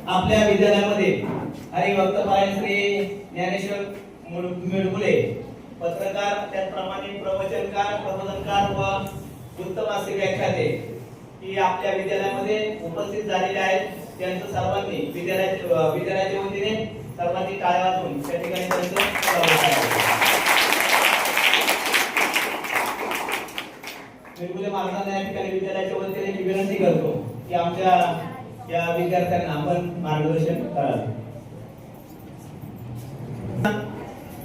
आपल्या विद्यालयामध्ये हरिभक्त पारायण श्री ज्ञानेश्वर मिडगुले पत्रकार, त्याचप्रमाणे प्रवचनकार, प्रबोधनकार व उत्तम असे व्याख्याते ही आपल्या विद्यालयामध्ये उपस्थित झालेले आहेत. त्यांचं सर्वांनी विद्यालयाच्या वतीने सर्वांनी टाळ्या वाजवून त्या ठिकाणी त्यांचं स्वागत आहे. मिडगुले महाराजांना या ठिकाणी विद्यालयाच्या वतीने मी विनंती करतो की आमच्या या विद्यार्थ्यांना आपण मार्गदर्शन करावे.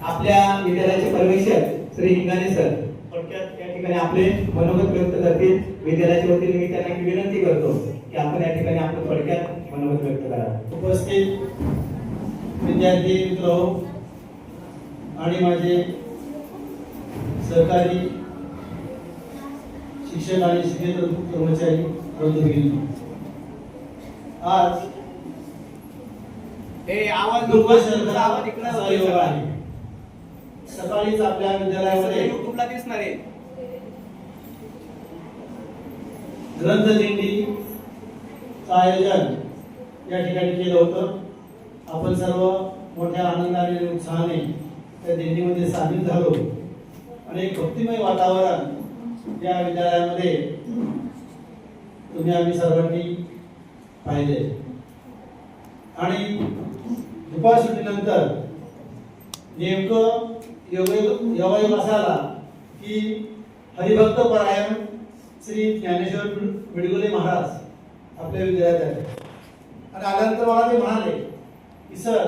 आपल्या विद्यालयाचे पर्यवेक्षक श्री हिंगाणे सर थोडक्यात या ठिकाणी आपले मनोगत व्यक्त करतील. विद्यालयाच्या वतीने मी त्यांना विनंती करतो की आपण या ठिकाणी आपलं थोडक्यात मनोगत व्यक्त करा. उपस्थित विद्यार्थी मित्र आणि माझे सहकारी शिक्षक आणि शिक्षेतर कर्मचारी बंधू भगिनी, आज आवाज योग आहे. सकाळीच आपल्या विद्यालयामध्ये युट्यूबला दिसणार आहे ग्रंथदिंडीचं आयोजन या ठिकाणी केलं होतं. आपण सर्व मोठ्या आनंदाने आणि उत्साहाने त्या दिंडीमध्ये सामील झालो आणि एक भक्तिमय वातावरण या विद्यालयामध्ये तुम्ही आम्ही सर्वांनी पाहिले. आणि दुपार सुट्टीनंतर नेमकं योगायोग असा आला की हरिभक्त परायण श्री ज्ञानेश्वर मिडगुले महाराज आपल्या विद्यालयात आले आणि आल्यानंतर मला ते म्हणाले की सर,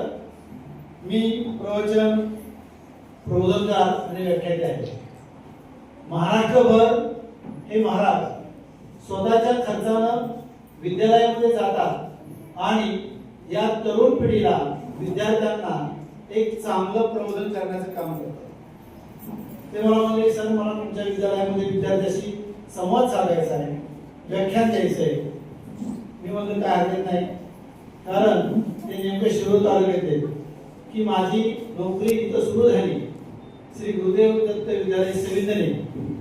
मी प्रवचन, प्रबोधनकार आणि व्याख्याते आहे. महाराष्ट्रभर हे महाराज स्वतःच्या खर्चानं विद्यालयामध्ये जातात आणि या तरुण पिढीला, विद्यार्थ्यांना एक चांगलं प्रबोधन करण्याचं काम करतात. ते मला म्हणले, सर, मला तुमच्या विद्यालयामध्ये विद्यार्थ्याशी संवाद साधायचा आहे, व्याख्यान द्यायचं आहे. मी म्हणलं काय हरकत नाही, कारण ते नेमकं शिरोळ तालुक्यात की माझी नोकरी इथं सुरू झाली. श्री गुरुदेव दत्त विद्यालय सेविंदने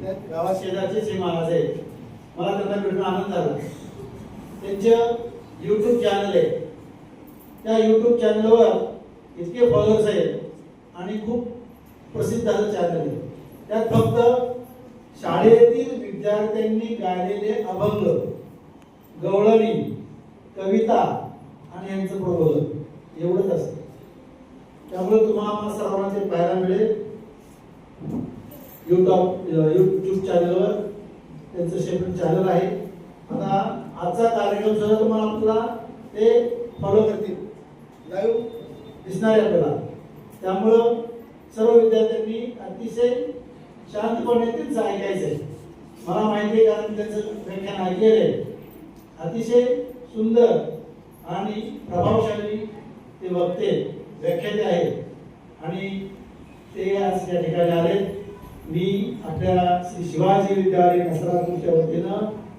त्या गावात शेजारचेच हे महाराज आहेत. मला त्यांना भेटून आनंद झाला. त्यांचं यूट्यूब चॅनल आहे. त्या यूट्यूब चॅनलवर इतके फॉलोअर्स आहेत आणि खूप प्रसिद्ध असं चॅनल आहे. त्यात फक्त शाळेतील विद्यार्थ्यांनी गायलेले अभंग, गवळणी, कविता आणि यांचं प्रबोधन एवढंच असतं. त्यामुळे तुम्हाला सर्वांना ते पाहायला मिळेल यूट्यूब चॅनलवर. त्यांचं सेपरेट चॅनल आहे. आता आजचा कार्यक्रम सुद्धा तुम्हाला आपल्याला ते फॉलो करतील, लाईव्ह दिसणार आहे आपल्याला. त्यामुळं सर्व विद्यार्थ्यांनी अतिशय शांतपणे तेच ऐकायचं आहे. मला माहिती आहे, कारण त्यांचं व्याख्यान ऐकलेलं आहे. अतिशय सुंदर आणि प्रभावशाली ते वक्ते, व्याख्याते आहेत आणि ते आज या ठिकाणी आले. मी आपल्या श्री शिवाजी विद्यालय नसरापूरच्या वतीनं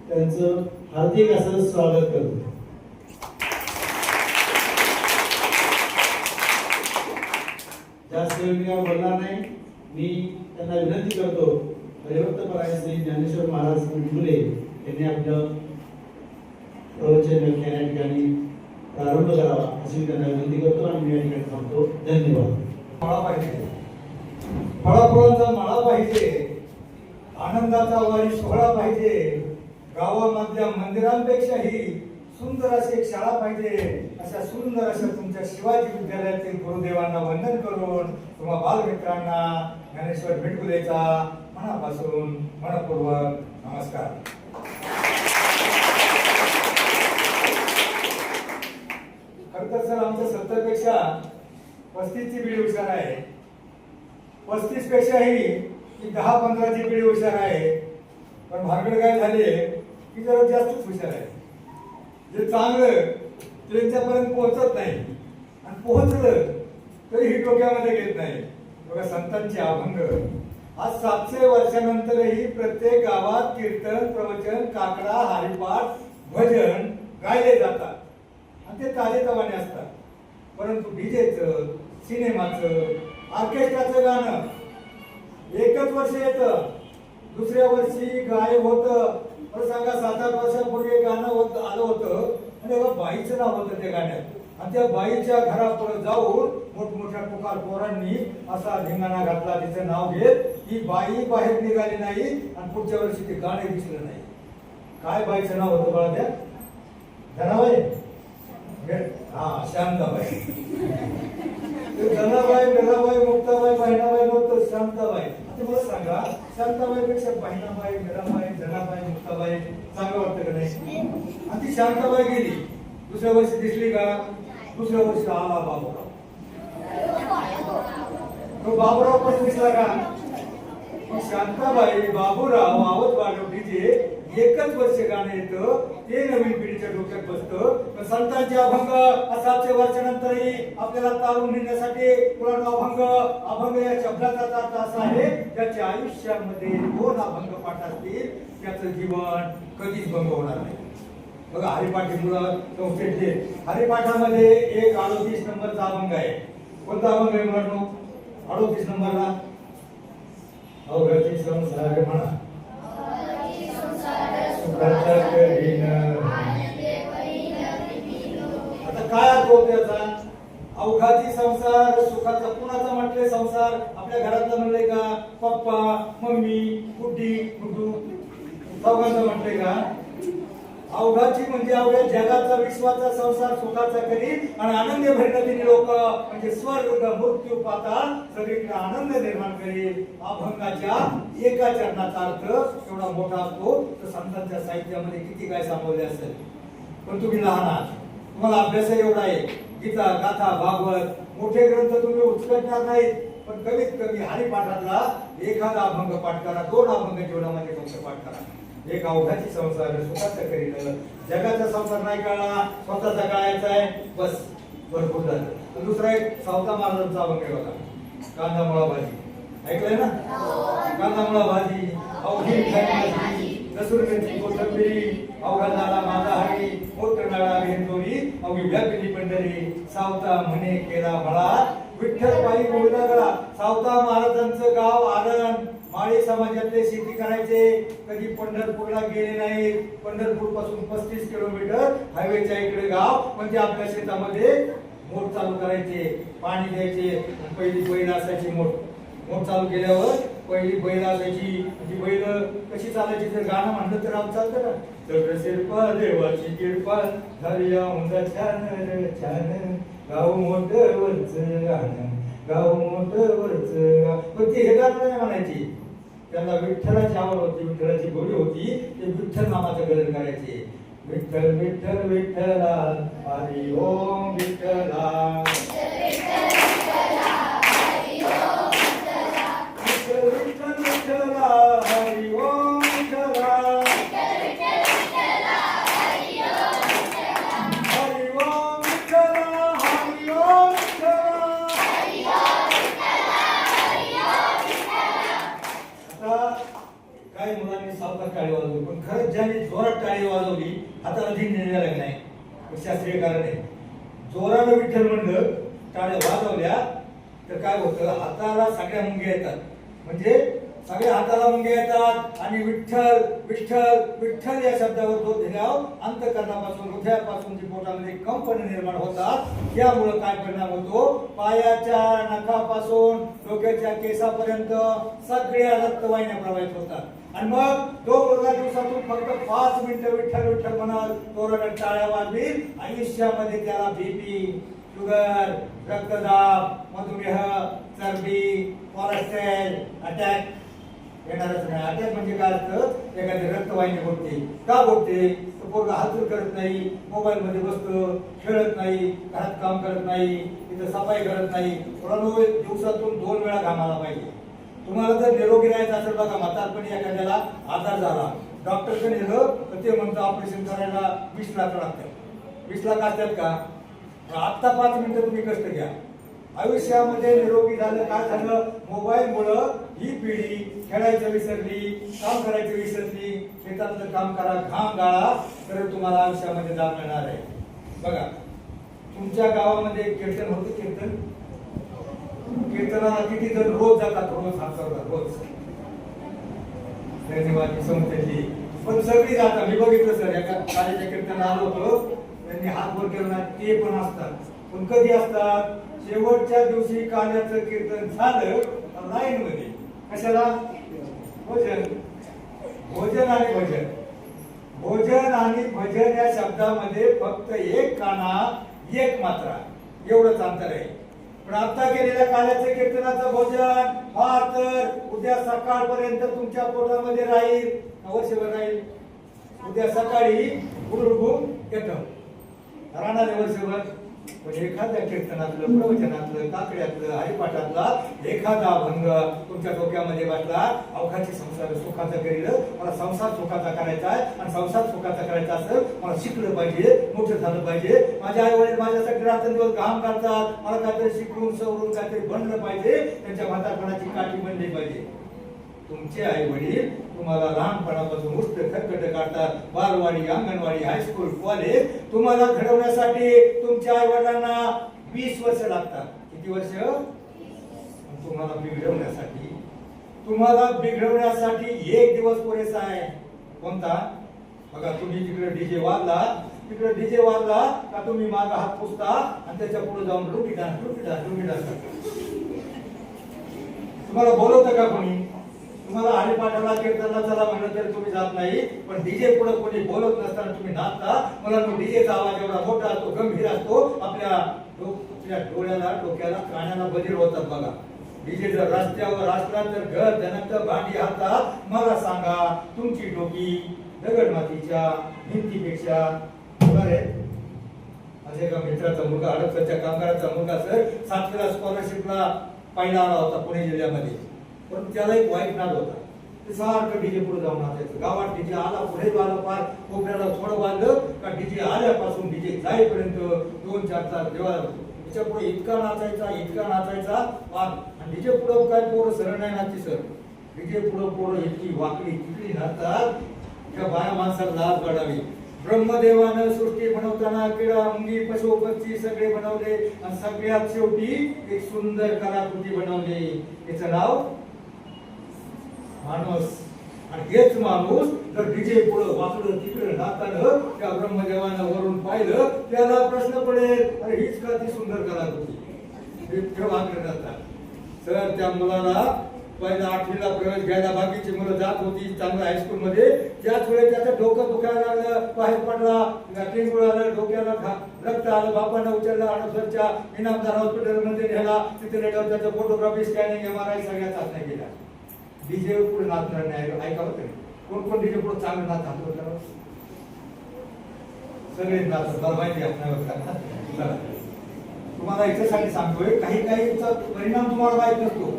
त्यांचं हार्दिक असं स्वागत करतो. जास्त वेळ मी बोलणार नाही. मी त्यांना विनंती करतो, हरिभक्त परायण श्री ज्ञानेश्वर महाराज मिडगुले यांनी आपलं प्रवचन व्याख्यान या ठिकाणी प्रारंभ करावा अशी मी त्यांना विनंती करतो आणि मी या ठिकाणी थांबतो. धन्यवाद. माळा पाहिजे, फळाफुलांचा माळा पाहिजे, आनंदाचा वारी सोहळा पाहिजे, गावामधल्या मंदिरांपेक्षाही सुंदर अशी एक शाळा पाहिजे. अशा सुंदर अशा तुमच्या शिवाजी विद्यालयातील गुरुदेवांना वंदन करून तुम्हा बालमित्रांना ज्ञानेश्वर मिडगुलेचा मनापासून मनपूर्वक नमस्कार. खरं तर सर, आमच्या 70 पेक्षा 35 ची पिढी हुशार आहे. 35 पेक्षाही 10-15 ची पिढी हुशार आहे. पण भानगड काय झाले की जरा जास्तच हुशार आहे. जे चांगलं त्यांच्यापर्यंत पोहोचत नाही आणि पोहोचलं तरी ही डोक्यामध्ये घेत नाही. बघा, संतांचे अभंग आज 700 वर्षानंतरही प्रत्येक गावात कीर्तन, प्रवचन, काकडा, हरिपाठ, भजन गायले जातात आणि ते ताजेतवाने असतात. परंतु डीजेचं, सिनेमाचं, ऑर्केस्ट्राचं गाणं एकच वर्ष येतं, दुसऱ्या वर्षी गायब होतं. मला सांगा 7-8 वर्षापूर्वी एक गाणं आलं होतं आणि एका बाईचं नाव होतं त्या गाण्यात आणि त्या बाईच्या घरापुढे जाऊन मोठमोठ्या पुकार पोरांनी असा धिंगाणा घातला तिचं नाव घेत. ही बाई बाहेर निघाली नाही आणि पुढच्या वर्षी ते गाणे दिसलं नाही. काय बाईचं नाव होतं बाळा त्या? धनाबाई? हा, शांताबाई. धनाबाई, मीराबाई, मुक्ताबाई, बहिणाबाई नव्हतं, शांताबाई. आता मला सांगा, शांताबाईपेक्षा बहिणाबाई, मीराबाई, धनाबाई, मुक्ताबाई चांगलं वाटतं का नाही? आणि ती शांताबाई गेली, दुसऱ्या वर्षी दिसली का? दुसऱ्या वर्षी आला बाबूराव. तो बाबूराव पण दिसला का? शांताबाई, बाबूराव, आवत वाढवटीचे एकच वर्ष गाणं येतं, ते नवीन पिढीच्या डोक्यात बसतं. पण संतांचे अभंग 700 वर्षानंतरही आपल्याला तारून नेण्यासाठी अभंग या शब्दाचा अर्थ असा आहे, त्याच्या आयुष्यामध्ये 2 अभंग पाठ असतील, त्याचं जीवन कधीच भंग होणार नाही. बघा, हरिपाठी मुलं संस्थेतले हरिपाठामध्ये एक 38 नंबरचा अभंग आहे. कोणता अभंग आहे मुलांनो? 38 नंबरला अवघाची संसार म्हणा आता काय अर्थ होतो याचा? अवघाची संसार सुखाचा कुणाचा म्हटले? संसार आपल्या घरातला म्हणले का? पप्पा, मम्मी, गुड्डी, गुड्डू चौघांचा म्हटले का? अवघाची म्हणजे अवघ्या जगाचा विश्वाचा संसार सुखाचा करी आणि आनंद भरणारी लोक म्हणजे स्वर्ग मृत्यू पाताळ सगळीकडे आनंद निर्माण करेल. अभंगाच्या एका चरणाचा अर्थ एवढा मोठा असतो तर संतांच्या साहित्यामध्ये किती काय सामावले असेल. पण तुम्ही लहान आहात, तुम्हाला अभ्यास एवढा आहे. गीता, गाथा, भागवत मोठे ग्रंथ तुम्ही उचकटणार नाहीत, पण कमीत कमी हरिपाठातला एखादा अभंग पाठ करा, 2 अभंग जीवनामध्ये फक्त पाठ करा. एक अवघाची संसार सुखाचा करील, जगाचा संसार नाही कळला, स्वतःचा कळायचा आहे, बस भरपूर झालं. दुसरा एक सावता महाराजांचा अभंग आहे बघा, कांदा मुळा भाजी. ऐकलंय ना? कांदा मुळा भाजी, अवघी भाजी, लसूण मिरची कोथिंबिरी, अवघा झाला माझा हरी, मोठं नाळा भेंदोरी, अवघी व्यापिली पंढरी, सावता म्हणे केला भळा, विठ्ठल पायी बोलला गळा. सावता महाराजांचं गाव आरण, माळी समाजातले शेती करायचे, कधी पंढरपूरला गेले नाही. पंढरपूर पासून 35 किलोमीटर हायवेच्या इकडे गाव, म्हणजे आपल्या शेतामध्ये मोठ चालू करायचे, पाणी द्यायचे. पहिली बैल असायची, मोठ चालू केल्यावर पहिली बैल असायची. ती बैल कशी चालायची? तर गाणं म्हणलं तर आप चालतं का? तर शिरपा देवाची किरपा झाली छान छान, गाव मोठं वरच गाणं, गाव मोठं वरच गाव. पण ती हे गाणं नाही म्हणायची, त्यांना विठ्ठलाची आवड होती, विठ्ठलाची गोडी होती, ते विठ्ठल नामाचं गजर करायचे. विठ्ठल विठ्ठल विठ्ठला हरी ओम विठ्ठला, विठ्ठल विठ्ठल विठ्ठला हरी ओम विठ्ठला, हरी ओम विठ्ठला, हरी ओम विठ्ठला. काही मुलांनी सावकाश टाळी वाजवली, पण खरंच ज्यांनी जोरात टाळी वाजवली हाताला धीर निघाला नाही. शास्त्रीय कारण आहे. जोरानं विठ्ठल म्हणलं, टाळ्या वाजवल्या तर काय होतं? हाताला सगळ्या मुंग्या येतात, म्हणजे सगळ्या हाताला मुंग्या येतात आणि विठ्ठल विठ्ठल विठ्ठल या शब्दावर जो ध्याव अंतकरणापासून हृदयापासून जी पोटामध्ये कंपन निर्माण होतात, त्यामुळे काय परिणाम होतो? पायाच्या नखापासून डोक्याच्या केसापर्यंत सगळ्या रक्तवाहिन्या प्रवाहित होतात. आणि मग तो मुलगा दिवसातून फक्त 5 मिनिटं विठ्ठल विठ्ठल म्हणत तोरण टाळ्या वाजवील, आयुष्यामध्ये त्याला बीपी, शुगर, रक्तदाब, मधुमेह, चरबी, कोलेस्ट्रॉल, अटॅक येणारच नाही. अटॅक म्हणजे काय असतं? एखादी रक्तवाहिनी गोठते. का गोठते? तो पोरगा हालचाल करत नाही, मोबाईल मध्ये बसतो, खेळत नाही, घरात काम करत नाही, तिथं सफाई करत नाही. दिवसातून 2 वेळा घामाला पाहिजे. तुम्हाला जर निरोगी राहायचं असेल बघा, म्हातारपणी एखाद्याला आजार झाला, डॉक्टरकडे नेलं तर ते म्हणतं ऑपरेशन करायला 20 लाख लागतात. 20 लाख असतात का? आत्ता 5 मिनिटं तुम्ही कष्ट घ्या. आयुष्यामध्ये निरोगी झालं, काय झालं? मोबाईलमुळं ही पिढी खेळायचं विसरली, काम करायचं विसरली. शेतातलं काम करा, घाम गाळा, तर तुम्हाला आयुष्यामध्ये जाण मिळणार आहे. बघा, तुमच्या गावामध्ये कीर्तन होतं. कीर्तनाला किती जण रोज जातात? रोज 1000 रोज. धन्यवाद. संस्थेतली पण सगळी जातात. मी बघितलं सर, एका काळाच्या कीर्तनाला आलो होतो, त्यांनी हात वर केला, ते पण असतात. पण कधी असतात? शेवटच्या दिवशी काल्याचं कीर्तन झालं लाईन मध्ये. कशाला? भोजन. भोजन आणि भजन. भोजन आणि भजन या शब्दामध्ये फक्त एक काना एक मात्रा एवढंच अंतर आहे. पण आता केलेल्या काल्याच्या कीर्तनाचं भोजन फार तर उद्या सकाळपर्यंत तुमच्या पोटामध्ये राहील, वर्षभर राहील. उद्या सकाळी गुरुभूम येतं राहणार वर्षभर. पण एखाद्या कीर्तनातलं, प्रवचनातलं, काकड्यातलं, हरिपाठातला एखादा भंग तुमच्या डोक्यामध्ये बसला, अवघाची संसार सुखाचा करील, मला संसार सुखाचा करायचा आहे, आणि संसार सुखाचा करायचा असेल मला शिकलं पाहिजे, मोठं झालं पाहिजे. माझे आई वडील माझ्यासाठी रात्रंदिवस घाम काढतात, मला काहीतरी शिकवून सवरून काहीतरी बनलं पाहिजे, त्यांच्या म्हातारपणाची काठी बनली पाहिजे. तुमचे आई वडील तुम्हाला लहानपणापासून उष्ट खटखट काढतात, बालवाडी, अंगणवाडी, हायस्कूल, कॉलेज. तुम्हाला घडवण्यासाठी तुमच्या आई वडिलांना 20 वर्ष लागतात. किती वर्ष? तुम्हाला बिघडवण्यासाठी एक दिवस पुरेसा आहे. कोणता? बघा, तुम्ही तिकडे डीजे वाजला का तुम्ही माग हात पुसता आणि त्याच्या पुढे जाऊन रुटी डान्स. तुम्हाला बोलवतं का कोणी? तुम्हाला हरिपाठाला, कीर्तनाला चला म्हणलं तर तुम्ही जात नाही. पण डीजे पुढे कोणी बोलत नसताना तुम्ही नाचता. मला डीजेचा आवाज एवढा मोठा असतो, गंभीर असतो, आपल्या डोळ्याला, डोक्याला, कानाला बधीर होतात. बघा, डीजे जर रस्त्यावर असला तर घर धनक भांडी हातात. मला सांगा, तुमची डोकी दगड मातीच्या भिंतीपेक्षा होणार आहे? माझ्या एका मित्राचा मुलगा, हडपसरच्या कामगाराचा मुलगा सर, 7वीला स्कॉलरशिपला पहिला आला होता पुणे जिल्ह्यामध्ये. पण त्याला एक वाईट नाद होता, ते सारखं डीजे पुढे जाऊन नाचायचं. गावात डीजे आला, पुढे आला, पार कोपऱ्याला थोडं बांधलं का डीजे आल्यापासून डीजे जाईपर्यंत 2-4 तास देवाला त्याच्या पुढे इतका नाचायचा पार. आणि डीजे पुढे काय पोरं सरळ नाही नाचती सर. डीजे पुढे पोरं इतकी वाकडी तिकडी नाचतात, त्या बाया माणसाला लाज वाढावी. ब्रह्मदेवानं सृष्टी बनवताना किडा, मुंगी, पशु पक्षी सगळे बनवले, आणि सगळ्यात शेवटी एक सुंदर कलाकृती बनवली. त्याचं नाव माणूस. आणि हेच माणूस जर डीजे पुढे वाकडं तिकडं नाचताना त्या ब्रह्मदेवानं वरून पाहिलं, त्याला प्रश्न पडेल, अरे हीच का ती सुंदर कलाकृती? वाकडं जातात सर. त्या मुलाला पहिला 8वीला प्रवेश घ्यायला बाकीची मुलं जात होती चांगल्या हायस्कूल मध्ये. त्याच वेळेस त्याचं डोकं दुखायला लागलं, बाहेर पडला, टेंगुळ आलं, डोक्याला रक्त आलं. बापानं उचलला, हडपसरच्या इनामदार हॉस्पिटल मध्ये नेला. तिथे नेल्यावर त्याचं फोटोग्राफी, स्कॅनिंग, MRI सगळ्या चाचण्या केल्या. डीजे पुढे नाचणार नाही, ऐकावं तरी कोण डीजे पुढे चांगलं नाचत होतं? सगळे नाचत, मला माहिती आहे. तुम्हाला याच्यासाठी सांगतोय, काही परिणाम तुम्हाला माहित नसतो,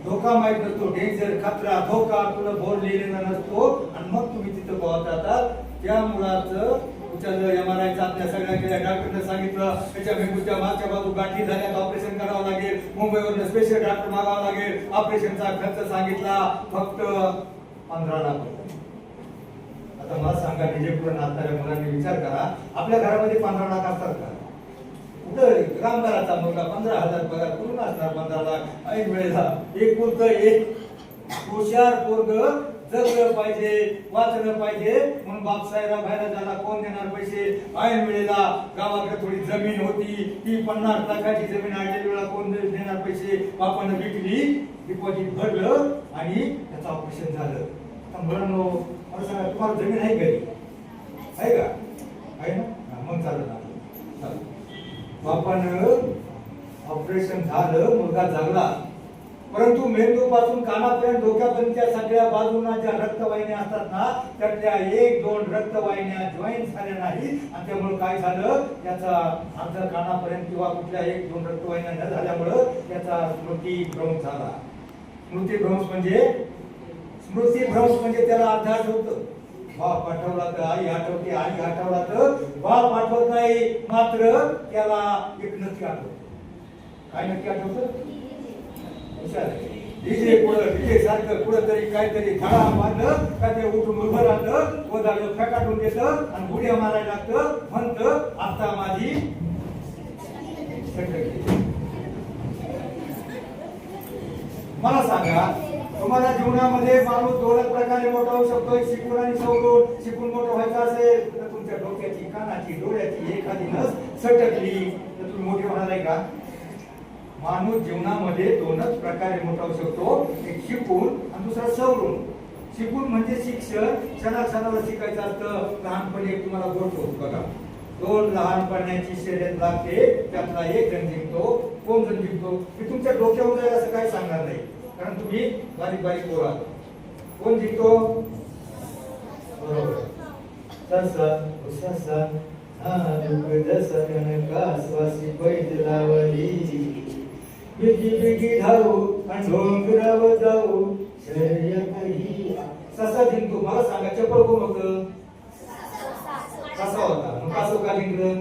धोका माहित नसतो, डेंजर, खतरा, धोका तुला बोर्ड लिहिलेला नसतो, आणि मग तुम्ही तिथं पोहोचतात. त्या मुलाचं उचललं, MRI चाचण्या सगळ्या केल्या, डॉक्टरने सांगितलं त्याच्या मेंदूच्या मागच्या बाजू गाठी झाल्यात, ऑपरेशन करावं लागेल, मुंबईवरून स्पेशल डॉक्टर मागावं लागेल. ऑपरेशनचा खर्च सांगितला फक्त 15 लाख. आता मला सांगा, डीजे पुढे नाचणाऱ्या मुलांनी विचार करा, आपल्या घरामध्ये 15 लाख असतात का? कुठं कामगाराचा मुलगा 15,000 पगार करून असणार 15 लाख? ऐन वेळेला एक हुशार पोरग जगलं पाहिजे, वाचलं पाहिजे म्हणून बापसाहेबा बाहेर झाला, कोण देणार पैसे? ऐन वेळेला गावाकडे थोडी जमीन होती, ती 50 लाखाची जमीन आलेली वेळा कोण देणार पैसे? बापानं विकली, डिपॉझिट भरलं आणि त्याचं ऑपरेशन झालं. आता मुलांनो, मला सांगा, तुम्हाला जमीन आहे घरी? आहे का? आहे ना? मग चालत ना. बापानं ऑपरेशन झालं, मुलगा जगला, परंतु मेंदू पासून कानापर्यंत, डोक्यापर्यंतच्या सगळ्या बाजूंना ज्या रक्तवाहिन्या असतात ना, त्यातल्या 1-2 रक्तवाहिन्या जॉईन झाल्या नाही, आणि त्यामुळे काय झालं, त्याचा अर्ध कानापर्यंत किंवा कुठल्या 1-2 रक्तवाहिन्या न झाल्यामुळं त्याचा स्मृतिभ्रंश झाला. स्मृतिभ्रंश म्हणजे त्याला अर्ध आठवतं, बाप आठवला तर आई आठवते, आई आठवला तर बाप आठवत नाही, मात्र त्याला एक नक्की आठवत. काय नक्की आठवत? डीजे सारखं कुठं तरी काहीतरी धडा मारलं का ते उठून उभं राहतं, वजालं फटाटून देतं आणि उड्या मारायला लागतं, म्हणतं आता माझी. मला सांगा, तुम्हाला जीवनामध्ये माणूस दोनच प्रकारे मोठा होऊ शकतो, एक शिकून आणि सवरून. शिकून मोठं व्हायचं असेल तर तुमच्या डोक्याची, कानाची, डोळ्याची एखादी नस सटकली तर तुम्ही मोठे होणार आहे का? माणूस जीवनामध्ये दोनच प्रकारे मोठा होऊ शकतो, एक शिकून आणि दुसरा सवरून. शिकून म्हणजे शिक्षण, क्षणाक्षणाला शिकायचं असतं. लहानपणी एक तुम्हाला गोष्ट होत बघा, दोन लहानपणाची शर्यत लागते, त्यातला एक जण जिंकतो. कोण जण जिंकतो? मी तुमच्या डोक्यावर जाईल असं काही सांगणार नाही, कारण तुम्ही बारीक बारीक पोरं आहात. कोण जिंकतो? बरोबर. ससा ससा हा दुख जसा कनकास्वासी पैज लावली बिगी बिगी धावू आणि डोंगरावर जाऊ शर्यत ही. ससा जिंकतो. मला सांगा, चप्पल कोण होतं? कसा होता? मग कसं का जिंकलं?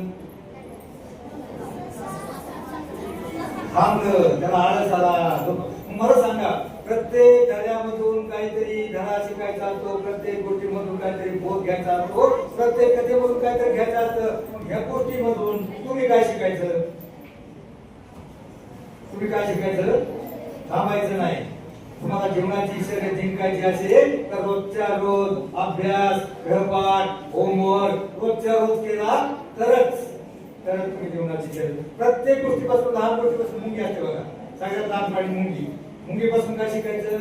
थांबलं, त्याला आळस आला. मला सांगा, प्रत्येक धड्यामधून काहीतरी धडा शिकायचा असतो, प्रत्येक गोष्टीमधून काहीतरी बोध घ्यायचा असतो, प्रत्येक कथेमधून काहीतरी घ्यायचं असतं. ह्या गोष्टीमधून तुम्ही काय शिकायचं? तुम्ही काय शिकायचं? थांबायचं नाही. तुम्हाला जीवनाची शर्यत जिंकायची असेल तर रोजच्या रोज अभ्यास, गृहपाठ, होमवर्क रोजच्या रोज केला तरच तुम्ही जीवनाची शर्यत. प्रत्येक गोष्टीपासून, लहान गोष्टीपासून मुंगी असते बघा. सगळ्यात लहान पाणी मुंगी. मुंगीपासून काय शिकायचं?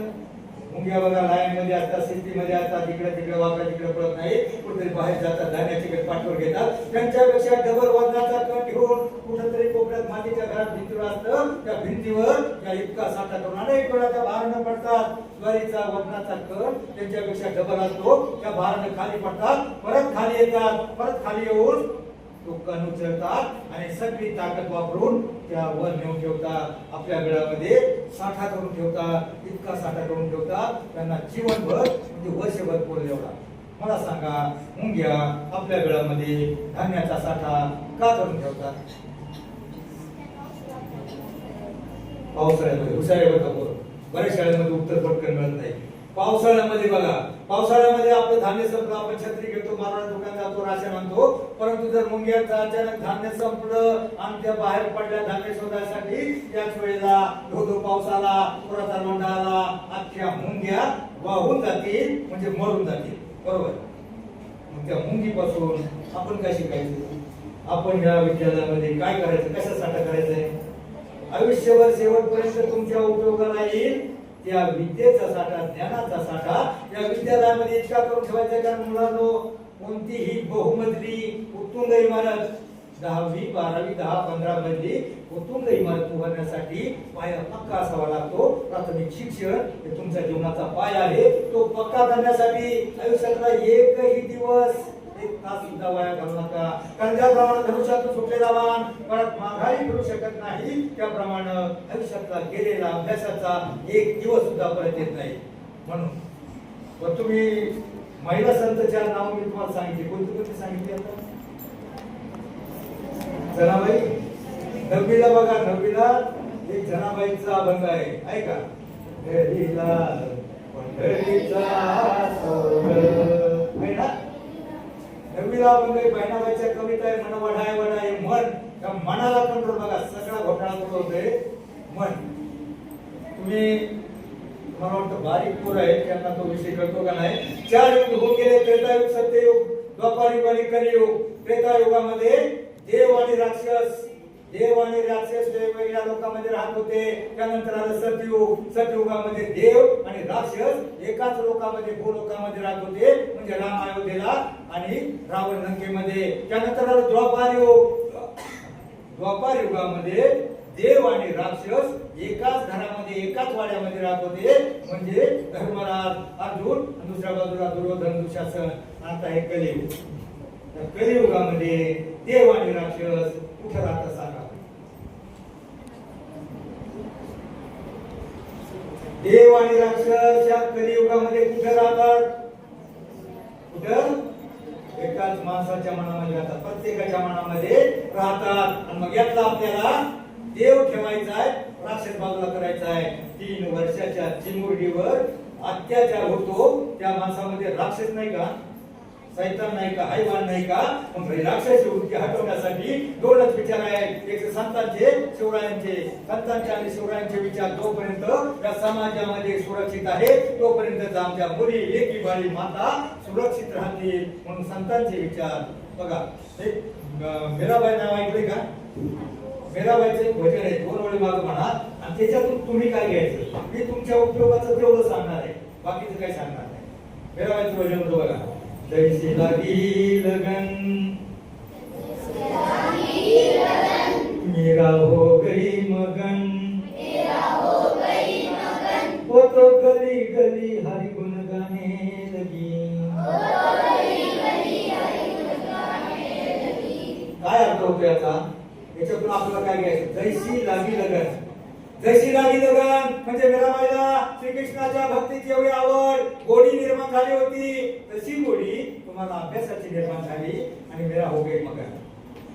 मुंग्या बघा लाईन मध्ये असतात, सिस्टीमध्ये असतात, इकडे तिकडे वाकडे तिकडे पळत नाही, कुठेतरी बाहेर जातात, धान्याची गट पाठवर घेतात. त्यांच्यापेक्षा डबल वजनाचा कट घेऊन कुठेतरी कोपऱ्यात मातीच्या घरात भिंतीवर असतं, त्या भिंतीवर त्या इतका साठा करून अनेक वेळा त्या भारानं पडतात. ज्वारीचा वजनाचा कट त्यांच्यापेक्षा डबल असतो, त्या भारानं खाली पडतात, परत खाली येतात, परत खाली येऊन टोकन उचलतात आणि सगळी ताकद वापरून त्या वर नेऊन ठेवतात. आपल्या गळ्यामध्ये साठा करून ठेवतात, इतका साठा करून ठेवतात त्यांना जीवनभर, म्हणजे वर्षभर पुरेल एवढा. मला सांगा, मुंग्या आपल्या गळ्यामध्ये धान्याचा साठा का करून ठेवतात? पावसाळ्यामध्ये. उसाळ्यावर बऱ्याच शाळेमध्ये उत्तर पटकन मिळत नाही. पावसाळ्यामध्ये बघा, पावसाळ्यामध्ये आपलं धान्य संपलं, आपण छत्री घेतो, मारवाड दुकान जातो, राशन आणतो. परंतु जर मुंग्यांचं अचानक धान्य संपलं आणि त्या बाहेर पडल्या धान्य शोधायसाठी त्याच वेळेला धोधो पाऊस आला, पुराचा लोंढा आला, अख्ख्या मुंग्या वाहून जातील, म्हणजे मरून जातील. बरोबर. मग त्या मुंगीपासून आपण काय शिकायचं? आपण या विद्यालयामध्ये काय करायचं? कशासाठी करायचंय? आयुष्यभर शेवटपर्यंत तुमच्या उपयोगाला येईल त्या विद्येचा साठा, ज्ञानाचा साठा या विद्यालयामध्ये इतका करून ठेवायचा. कारण मुलांनो, कोणतीही बहुमजली उत्तुंग इमारत 10वी 12वी 10 15 मजली उत्तुंग इमारत उभारण्यासाठी पाया पक्का असावा लागतो. प्राथमिक शिक्षण हे तुमच्या जीवनाचा पाया आहे. तो पक्का करण्यासाठी आयुष्यातला एकही दिवस, एक तास सुद्धा वाया घालू नका. कारण ज्याप्रमाणे धनुष्यातून सुटलेला बाण परत माघारी फिरू शकत नाही, त्याप्रमाणे आयुष्यातला गेलेला अभ्यासाचा एक दिवस सुद्धा परत येत नाही. म्हणून तुम्ही महिला संतच्या नाव मी तुम्हाला सांगितले. कोणती कोणती सांगितली? आता जनाबाई. 9वीला बघा, 9वीला एक जनाबाईचा अभंग आहे, ऐका. पंढरीला पंढरीचा आहे ना. 9वीला अभंग आहे, बहिणाबाईच्या कविता आहे. मन वढाय वढाय मन. त्या मनाला कंट्रोल बघा, सगळा घोटाळा कुठं होतोय? मन. तुम्ही, मला वाटतं बारीक पोरं आहे, त्यांना तो विषय कळतो का नाही? 4 युग होऊन गेले, त्रेतायुग, सत्ययुग, द्वापारयुग आणि कलियुग. त्रेतायुगामध्ये देव आणि राक्षस वेगवेगळ्या लोकांमध्ये राहत होते. त्यानंतर आलं सतयुग. सतयुगामध्ये देव आणि राक्षस एकाच लोकांमध्ये, भूलोकामध्ये राहत होते, म्हणजे राम अयोध्येला आणि रावण लंकेमध्ये. त्यानंतर आलं द्वापारयुग. द्वापार युगामध्ये देव आणि राक्षस एकाच घरामध्ये, एकाच वाड्यामध्ये राहत होते, म्हणजे धर्मराज अर्जुन, दुसऱ्या बाजूला दुर्योधन दुःशासन. आता हे कलियुग. कलियुगामध्ये देव आणि राक्षस कुठे राहतात सांगा? देव आणि राक्षस या कलियुगामध्ये कुठे राहतात? कुठं? एकाच माणसाच्या मनामध्ये राहतात, प्रत्येकाच्या मनामध्ये राहतात. आणि मग यातला आपल्याला देव ठेवायचा आहे, राक्षस बाजूला करायचा आहे. 3 वर्षाच्या चिमुरडीवर अत्याचार होतो, त्या माणसामध्ये राक्षस नाही का? सैतान नाही का, हैवान नाही का? मग राक्षसी वृत्ती हटवण्यासाठी दोनच विचार आहेत, एक संतांचे, शिवरायांचे. संतांचे आणि शिवरायांचे विचार जोपर्यंत या समाजामध्ये सुरक्षित आहे तोपर्यंत आमच्या मुली, लेकी, बाळी, माता सुरक्षित राहतील. म्हणून संतांचे विचार बघा. मीराबाई नाव ऐकले का? मीराबाईचे भजन आहे, 2 ओळी मागं म्हणा आणि त्याच्यातून तुम्ही काय घ्यायचं मी तुमच्या उपयोगाचं तेवढं सांगणार आहे, बाकीचं काही सांगणार नाही. मीराबाईचं भजन होतं बघा. जैसी लागी लगन मीरा हो गई मगन, वो तो गली गली हरि गुण गाने लगी. काय अर्थ होतो याचा? याच्यातून आपल्याला काय घ्यायचं? जैसी लागी लगन. जैसी लागी लगन म्हणजे मीराबाईला श्रीकृष्णाच्या भक्तीची एवढी आवड, गोडी निर्माण झाली होती. तशी गोडी तुम्हाला अभ्यासाची निर्माण झाली आणि मीरा हो गई मगन.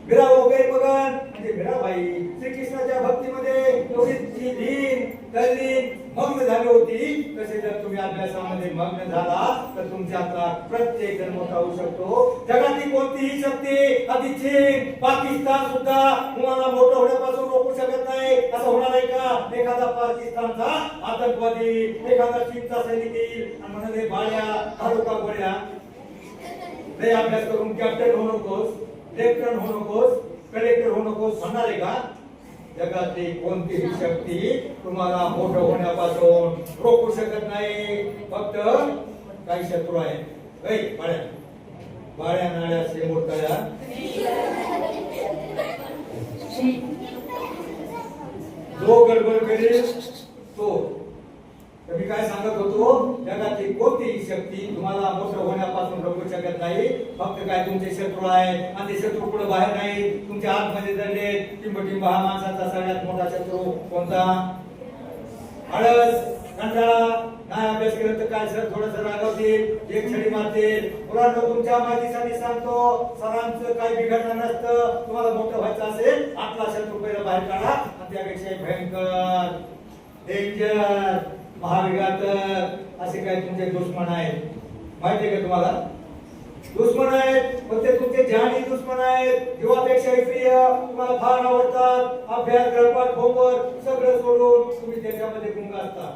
मीरा हो गई मगन म्हणजे मीराबाई श्रीकृष्णाच्या भक्तीमध्ये एवढी लीन, तल्लीन, मग्न झाली होती. तसे जर तुम्ही अभ्यासामध्ये मग्न झाला तर तुमच्यातला प्रत्येक जण मोठा होऊ शकतो. जगातील कोणतीही शक्ती, अगदी चीन, पाकिस्तान सुद्धा तुम्हाला मोठं होण्यापासून रोखू शकत नाही. असं होणार आहे का? एखादा पाकिस्तानचा आतंकवादी, एखादा चीनचा सैनिक येईल आणि म्हणाले बाळ्या घालू का गोळ्या, लय अभ्यास करून कॅप्टन होऊ नकोस, लेफ्टनंट होऊ नकोस, कलेक्टर होऊ नकोस म्हणणार आहे का? जगातली कोणतीही शक्ती तुम्हाला मोठं होण्यापासून रोखू शकत नाही. फक्त काही शत्रू आहेत. बाळ्या बाळ्या नाळ्या शेंबूड तळ्या जो गडबड करेल तो. तर मी काय सांगत होतो, जगातली कोणतीही शक्ती तुम्हाला मोठं होण्यापासून रोखू शकत नाही. फक्त काय तुमचे शत्रू आहे आणि ते शत्रू पुढे बाहेर नाही, तुमच्या आतमध्ये दडले. टिंबटिंब हा माणसाचा सगळ्यात मोठा शत्रू कोणता? आळस, कंटाळा. नाही अभ्यास केलं तर काय सर थोडंसं रागवतील, एक छडी मारतील. मुलांना तुमच्या माहितीसाठी सांगतो, सरांचं काही बिघडलं नसतं. तुम्हाला मोठं व्हायचं असेल आतला शत्रू पहिला बाहेर काढा आणि त्यापेक्षा भयंकर, डेंजर, महाविघातक असे काही तुमचे दुश्मन आहेत. माहितीये का तुम्हाला? दुश्मन आहेत, पण ते तुमचे जहानी दुश्मन आहेत. जीवापेक्षाही प्रिय, तुम्हाला फार आवडतात. अभ्यास, गृहपाठ, होमवर्क सगळं सोडून तुम्ही त्याच्यामध्ये गुंग असता.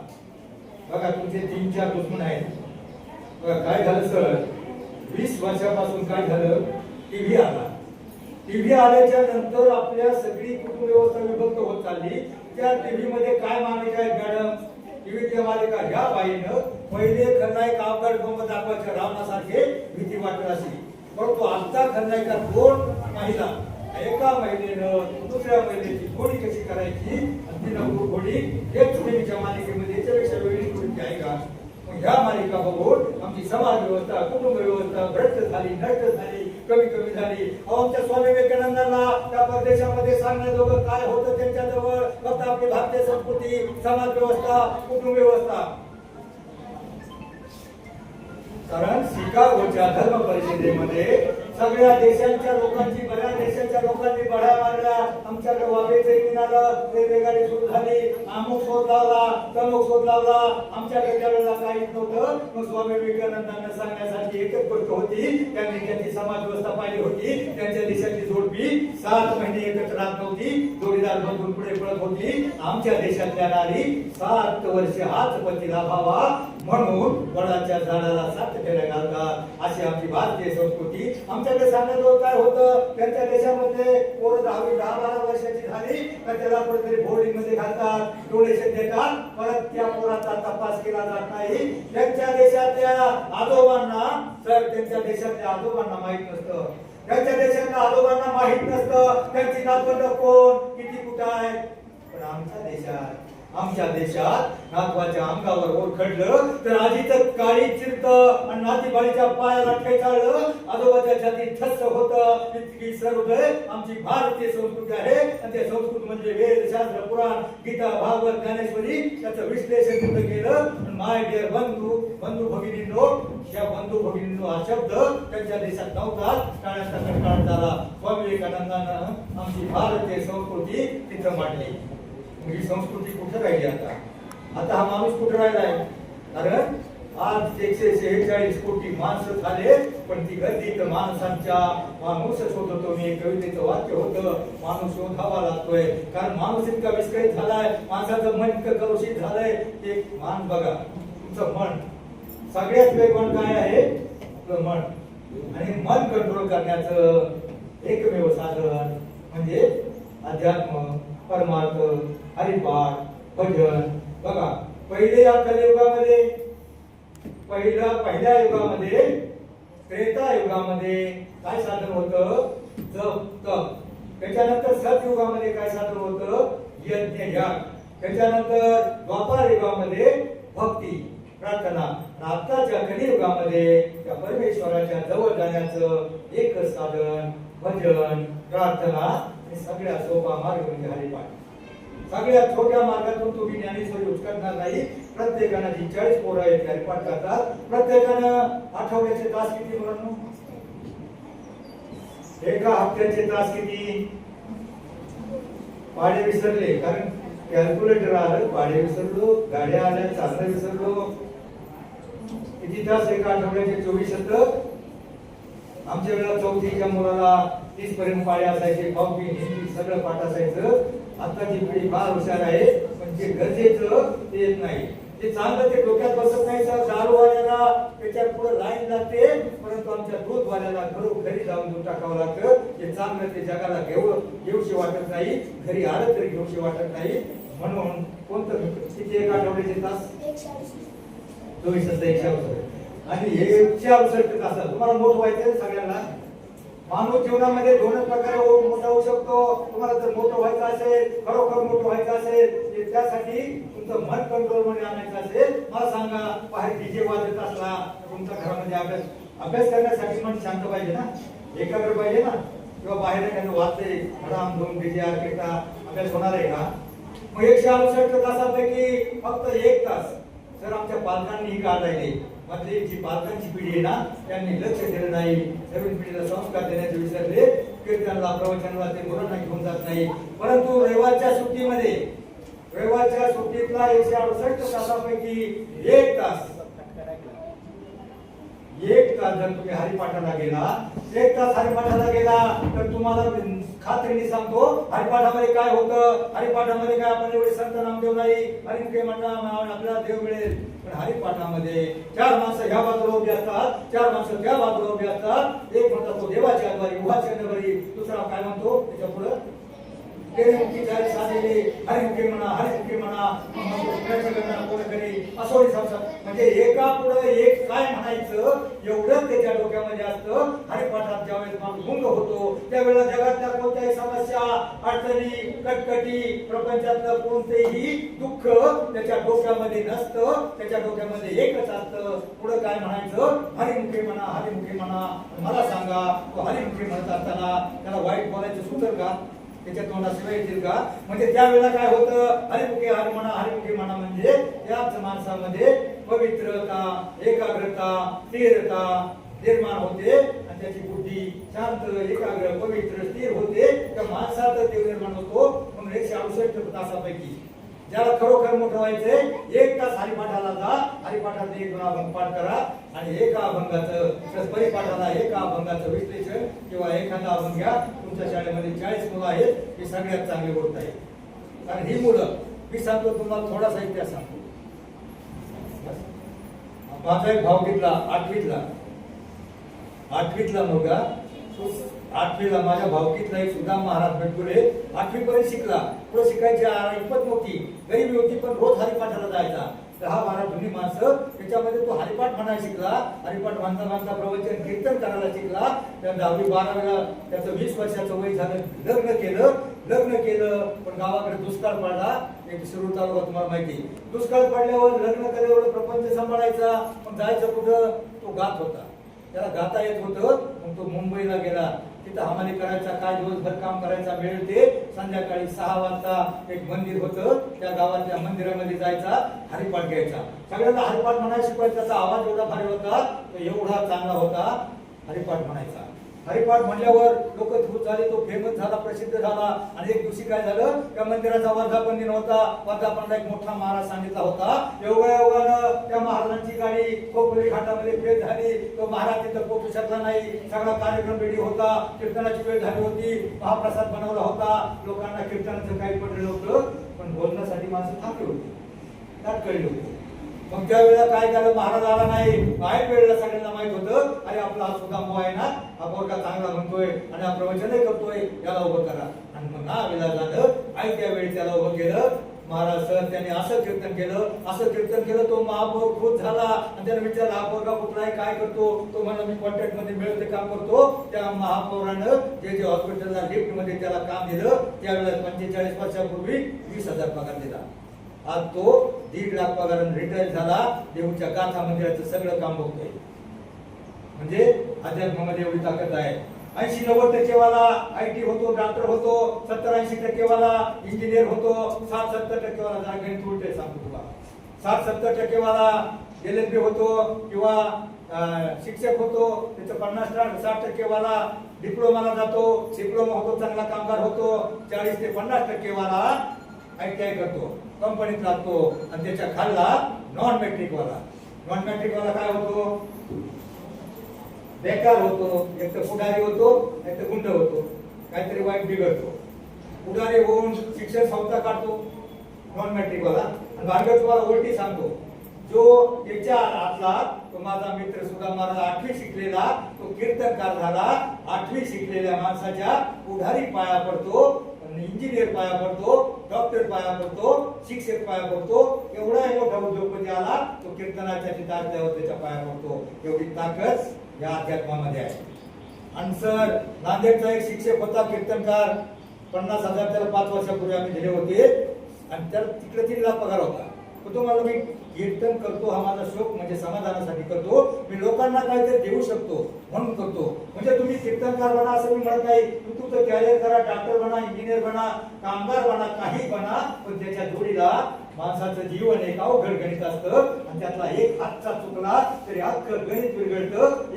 बघा तुमचे 3-4 दुश्मन आहेत. बघा काय झालं सर, 20 वर्षापासून काय झालं? टीव्ही आला. टीव्ही आल्याच्या नंतर आपल्या सगळी कुटुंब व्यवस्था विभक्त होत चालली. त्या टीव्ही मध्ये काय मालिका आहेत मॅडम? टीव्हीच्या मालिका ह्या बाईनं पहिले खलनायक अवघड बोंब दाखवायचे रावणासारखे भीती वाटत असेल, परंतु आता खलनायका 2 महिला, एका महिलेनं दुसऱ्या महिलेची घोडी कशी करायची आणि ती घोडी एक टीव्हीच्या मालिकेमध्ये याच्यापेक्षा वेगळी गोष्ट आहे का? ह्या मालिका बघून आमची समाज व्यवस्था, कुटुंब व्यवस्था भ्रष्ट झाली, नष्ट झाली, कमी झाली. आमच्या स्वामी विवेकानंदांना त्या परदेशामध्ये सांगण्याजोगं काय होतं त्यांच्याजवळ? फक्त आपली भारतीय संस्कृती, समाज व्यवस्था, कुटुंब व्यवस्था. कारण शिकागोच्या धर्म परिषदेमध्ये सगळ्या देशांच्या लोकांची, बऱ्याच देशांच्या लोकांनी बढा मारला. आमच्याकडे वाफेचे मिळालं, रेल्वेगाडी सुरू झाली, अमुक शोध लावला, तमुक शोध लावला. आमच्याकडे त्यावेळेला काहीच नव्हतं. मग स्वामी विवेकानंदांना सांगण्यासाठी एकच गोष्ट होती, त्यांनी त्यांची समाज व्यवस्था पाहिली होती. त्यांच्या देशाची जोडपी 7 महिने एकत्र राहत नव्हती, जोडीदार बंधून पुढे पळत होती. आमच्या देशातल्या नारी 7 वर्ष हाच पती लाभावा म्हणून वडाच्या झाडाला 7 फेऱ्या घालतात. अशी आमची भारतीय संस्कृती. आमच्याकडे सांगण्याजोगं काय होतं? त्यांच्या देशामध्ये पोरं 10-12 वर्षाची झाली तर त्याला कुठेतरी बोर्डिंग मध्ये घालतात, डोनेशन देतात, परत त्या पोराचा तपास केला जात नाही. त्यांच्या देशातल्या आजोबांना, तर त्यांच्या देशातल्या आजोबांना माहित नसतं, त्यांच्या देशातल्या आजोबांना माहित नसतं त्यांची नातवंड कोण, किती कुठं आहे. पण आमच्या देशात नातवाच्या अंगावर ओरखडलं तर आजीचं काळी चिरतं आणि नातीबाईच्या पायाला ठेचाळलं, आजोबाच्या छातीत ठस्स होतं. इतकी सहृदय आमची भारतीय संस्कृती आहे. आणि त्या संस्कृती म्हणजे वेद, शास्त्र, पुराण, गीता, भागवत, ज्ञानेश्वरी त्याचं विश्लेषण तिथं केलं. माय डिअर बंधू भगिनींनो, या बंधू भगिनींनो हा शब्द त्यांच्या देशात नव्हता, काळाचा कंटाळ झाला. स्वामी विवेकानंदानं आमची भारतीय संस्कृती तिथं मांडली. ही संस्कृती कुठं राहिली आता? आता हा माणूस कुठं राहिलाय? कारण आज 146 कोटी माणसं झाले, पण ती गर्दी तर माणसांच्या माणूसच होत होतो. मी कवितेचं वाक्य होतं, माणूस शोधावा लागतोय, कारण माणूस इतका विस्कळीत झालाय, माणसाचं मन इतकं कलुषित झालंय. ते मान बघा, तुमचं मन सगळ्यात वेगवान काय आहे? आपलं मन. आणि मन कंट्रोल करण्याचं एकमेव साधन म्हणजे अध्यात्म, परमार्थ, हरिपाठ, भजन. बघा, पहिले या कलियुगामध्ये पहिल्या युगामध्ये, त्रेता युगामध्ये काय साधन होतं? जप, तप. त्याच्यानंतर सतयुगामध्ये काय साधन होतं? यज्ञ, याग. त्याच्यानंतर द्वापार युगामध्ये भक्ती, प्रार्थना. आताच्या कलियुगामध्ये त्या परमेश्वराच्या जवळ जाण्याचं एकच साधन भजन, प्रार्थना आणि सगळ्यात सोपा मार्ग म्हणजे हरिपाठ. सगळ्यात छोट्या मार्गातून तुम्ही ज्ञानेश्वरी उचकटणार नाही. प्रत्येकानं जी 40 पोरं आहेत हरिपाठ करतात, प्रत्येकानं आठवड्याचे तास किती म्हणून? एका हप्त्याचे तास किती? पाडे विसरले, कारण कॅल्क्युलेटर आलं, पाडे विसरलो, गाड्या आल्या, चालणं विसरलो. किती तास एका आठवड्याचे? 24 शतक. आमच्या वेळेला चौथीच्या मुलाला 30 पर्यंत पाळी असायचे, भावकी, हिंदी सगळं पाठ असायचं. आताची पिढी फार हुशार आहे, पण जे गरजेचं ते येत नाही. ते चांगलं ते डोक्यात बसत नाही. तर दारूवाल्याला त्याच्या पुढे लाईन लागते, परंतु आमच्या दूधवाल्याला घरोघरी जाऊन दूध टाकावं लागतं. ते चांगलं ते जगाला घेऊशी वाटत नाही, घरी आलं तरी घेऊशी वाटत नाही. म्हणून कोणतं किती एक आठवड्याचे तास? 24 168. आणि हे 168 तास तुम्हाला मोठं व्हायचं सगळ्यांना. मानव जीवनामध्ये दोनच प्रकारे मोठा होऊ शकतो. तुम्हाला जर मोठं व्हायचं असेल, खरोखर मोठं व्हायचं असेल, त्यासाठी तुमचं मन कंट्रोल मध्ये आणायचं असेल, मला सांगा, बाहेर डीजे वाजत असला तुमच्या घरामध्ये अभ्यास करण्यासाठी मन शांत पाहिजे ना, एकाग्र पाहिजे ना. किंवा बाहेर एखादं वाजते धडाम धूम डीजे ऑर्केस्ट्रा, अभ्यास होणार आहे का? मग 168 तासापैकी फक्त 1 तास जर आमच्या पालकांनी काढायले, म्हणजे जी पालकांची पिढी आहे ना, त्यांनी लक्ष दिलं नाही, नवीन पिढीला संस्कार देण्याचे विसरले, कीर्तनला, प्रवचनाला ते मुलांना घेऊन जात नाही. परंतु रविवारच्या सुट्टीमध्ये, रविवारच्या सुट्टीतला 168 तासापैकी 1 तास जर तुम्ही हरिपाठाला गेला, 1 तास हरिपाठाला गेला, तर तुम्हाला खात्रीने सांगतो हरिपाठामध्ये काय होतं. हरिपाठामध्ये काय आपण एवढे संत नामदेव नाही, हरिमुखे म्हणा, आपल्याला देव मिळेल. पण हरिपाठामध्ये 4 माणसं ह्या बाजूला उभी असतात, 4 माणसं त्या बाजूला उभी असतात. एक म्हणतो तो देवाची आभारी, उभाची आभारी, दुसरा काय म्हणतो त्याच्या पुढे हरिमुखी म्हणा, हरिमुखी म्हणा, म्हणजे एका पुढे एक काय म्हणायचं एवढं त्याच्या डोक्यामध्ये असतं. हरिपाठात ज्यावेळेस माणूस गुंग होतो, त्यावेळेला जगातल्या कोणत्याही समस्या, अडचणी, कटकटी, प्रपंचातलं कोणतेही दुःख त्याच्या डोक्यामध्ये नसतं. त्याच्या डोक्यामध्ये एकच असतं, पुढे काय म्हणायचं? हरिमुखी म्हणा, हरिमुखी म्हणा. मला सांगा, तो हरिमुखी म्हणत असताना त्याला वाईट बोलायचं सुचल का? त्याच्या तोंडाशिवाय येतील का? म्हणजे त्यावेळेला काय होतं? हरिमुखी हरिमुखी म्हणा म्हणजे त्याच माणसामध्ये पवित्रता, एकाग्रता, स्थिरता निर्माण होते आणि त्याची बुद्धी शांत, एकाग्र, पवित्र, स्थिर होते. त्या माणसात ते निर्माण होतो. म्हणून 168 तासापैकी ज्याला खरोखर मोठं व्हायचंय, 1 तास हरिपाठाला जा, हरिपाठात 1 अभंग पाठ करा आणि एका अभंगाचं परिपाठाला एका अभंगाचं विश्लेषण किंवा एखादा अभंग घ्या. तुमच्या शाळेमध्ये 40 मुलं आहेत, ही सगळ्यात चांगली गोष्ट आहे. कारण ही मुलं, मी सांगतो तुम्हाला थोडासा इतिहास सांगतो. माझा एक भाऊ घेतला 8वीतला मुलगा, 8वीला माझ्या भावकीतला एक सुद्धा महाराज भेटकुले 8वी पर्यंत शिकला. पुढे शिकायची हिंमत नव्हती, गरीबी होती, पण रोज हरिपाठाला जायचा. 10-12 जुनी माणसं, त्याच्यामध्ये तो हरिपाठ म्हणायला शिकला. हरिपाठ म्हणता प्रवचन कीर्तन करायला शिकला. त्या 10वी-12वीला त्याचं 20 वर्षाचं वय झालं. लग्न केलं, पण गावाकडे दुष्काळ पडला. एक शिरूर तालुका तुम्हाला माहिती. दुष्काळ पडल्यावर लग्न केल्यावर प्रपंच सांभाळायचा, पण जायचं कुठं? तो गात होता, त्याला गाता येत होतं. मग तो मुंबईला गेला, तिथं हमाली करायचा, काय दिवसभर काम करायचा. वेळ ते संध्याकाळी 6 वाजता एक मंदिर होतं, त्या गावातल्या मंदिरामध्ये जायचा, हरिपाठ घ्यायचा. सगळ्यांना हरिपाठ म्हणायला शिकवायचा. त्याचा आवाज एवढा भारी होता, तो एवढा चांगला होता, हरिपाठ म्हणायचा. हरिपाठ म्हणल्यावर लोक खुश झाले, तो फेमस झाला, प्रसिद्ध झाला. आणि एक दिवशी काय झालं, त्या मंदिराचा वर्धापन दिन होता. वर्धापनला एक मोठा महाराज सांगितला होता. योगायोगानं त्या महाराजांची गाडी बोरी घाटामध्ये पेट झाली, तो महाराज तिथं पोहोचू शकला नाही, सगळा कार्यक्रम रेडी होता, कीर्तनाची वेळ झाली होती, महाप्रसाद बनवला होता, लोकांना कीर्तनाचं काही पडलेलं होतं, पण बोलण्यासाठी माणसं थांबली होती, ताटकळली होती. मग त्यावेळेला काय झालं, महाराज आला नाही, काय वेळेला सगळ्यांना माहित होतं, अरे आपला हा सुद्धा आहे ना, हा पोरगा चांगला म्हणतोय आणि हा प्रवचनही करतोय, याला उभं करा. आणि मग ना वेळेला झालं, आई त्यावेळी त्याला उभं केलं. महाराज सर त्यांनी असं कीर्तन केलं, तो महापौर खुश झाला आणि त्याने विचारलं हा पोरगा कुठला आहे, काय करतो, तो म्हणला मी कॉन्ट्रॅक्ट मध्ये मिळेल ते काम करतो. त्या महापौरानं जे हॉस्पिटलला लिफ्ट मध्ये त्याला काम दिलं, त्यावेळेला 45 वर्षापूर्वी 20,000 पगार दिला. आज तो 1.5 लाख पगाराने रिटायर झाला, देऊच्या गाथा मंदिराचं सगळं काम बघतोय. म्हणजे अध्यात्मामध्ये एवढी ताकद आहे. 80-90% वाला IT होतो, डॉक्टर होतो, 70-80% वाला इंजिनियर होतो, 60-70% वाला जरा गणित उलटे सांगतो तुला, 60-70% वाला LLB होतो किंवा शिक्षक होतो, त्याचं 50-60% वाला डिप्लोमाला जातो, डिप्लोमा होतो, चांगला कामगार होतो, 40 ते 50% वाला ITI करतो, कंपनीत लागतो. आणि त्याच्या खाल्ला नॉन मॅट्रिक वाला काय होतो, बेकार होतो, एक तर पुढारी होतो, एक तर गुंड होतो, काहीतरी वाईट बिघडतो. पुढारी होऊन शिक्षण संस्था काढतो नॉन मॅट्रिक वाला, आणि भांडवल तुम्हाला उलटी सांगतो, जो याच्या आतला तो माझा मित्र सुद्धा महाराज 8वी शिकलेला, तो कीर्तनकार झाला. 8वी शिकलेल्या माणसाच्या पुढारी पाया पडतो, इंजिनियर पाया पडतो, डॉक्टर पाया पडतो, शिक्षक पाया पडतो. एवढा मोठा उद्योगपती आला, तो कीर्तनाच्या चितार्थावर त्याच्या पाया पडतो. एवढी ताकद या अध्यात्मामध्ये आहे. आणि सर नांदेडचा एक शिक्षक होता, कीर्तनकार, 50,000 त्याला 5 वर्षापूर्वी आम्ही दिले होते, आणि त्याला तिकडे 3 लाख पगार होता. तो मला मी कीर्तन करतो, हा माझा शोक, म्हणजे समाधानासाठी करतो, मी लोकांना काहीतरी देऊ शकतो म्हणून करतो. म्हणजे तुम्ही कीर्तनकार बना असं मी म्हणत नाही, तुमचं कॅरियर करा, डॉक्टर बना, इंजिनियर बना, कामगार बना, काही बना, पण त्याच्या जोडीला माणसाचं जीवन एक अवघड गणित असतं, आणि त्यातला एक हातचा चुकला तरी अख्खं गणित बिघडतं.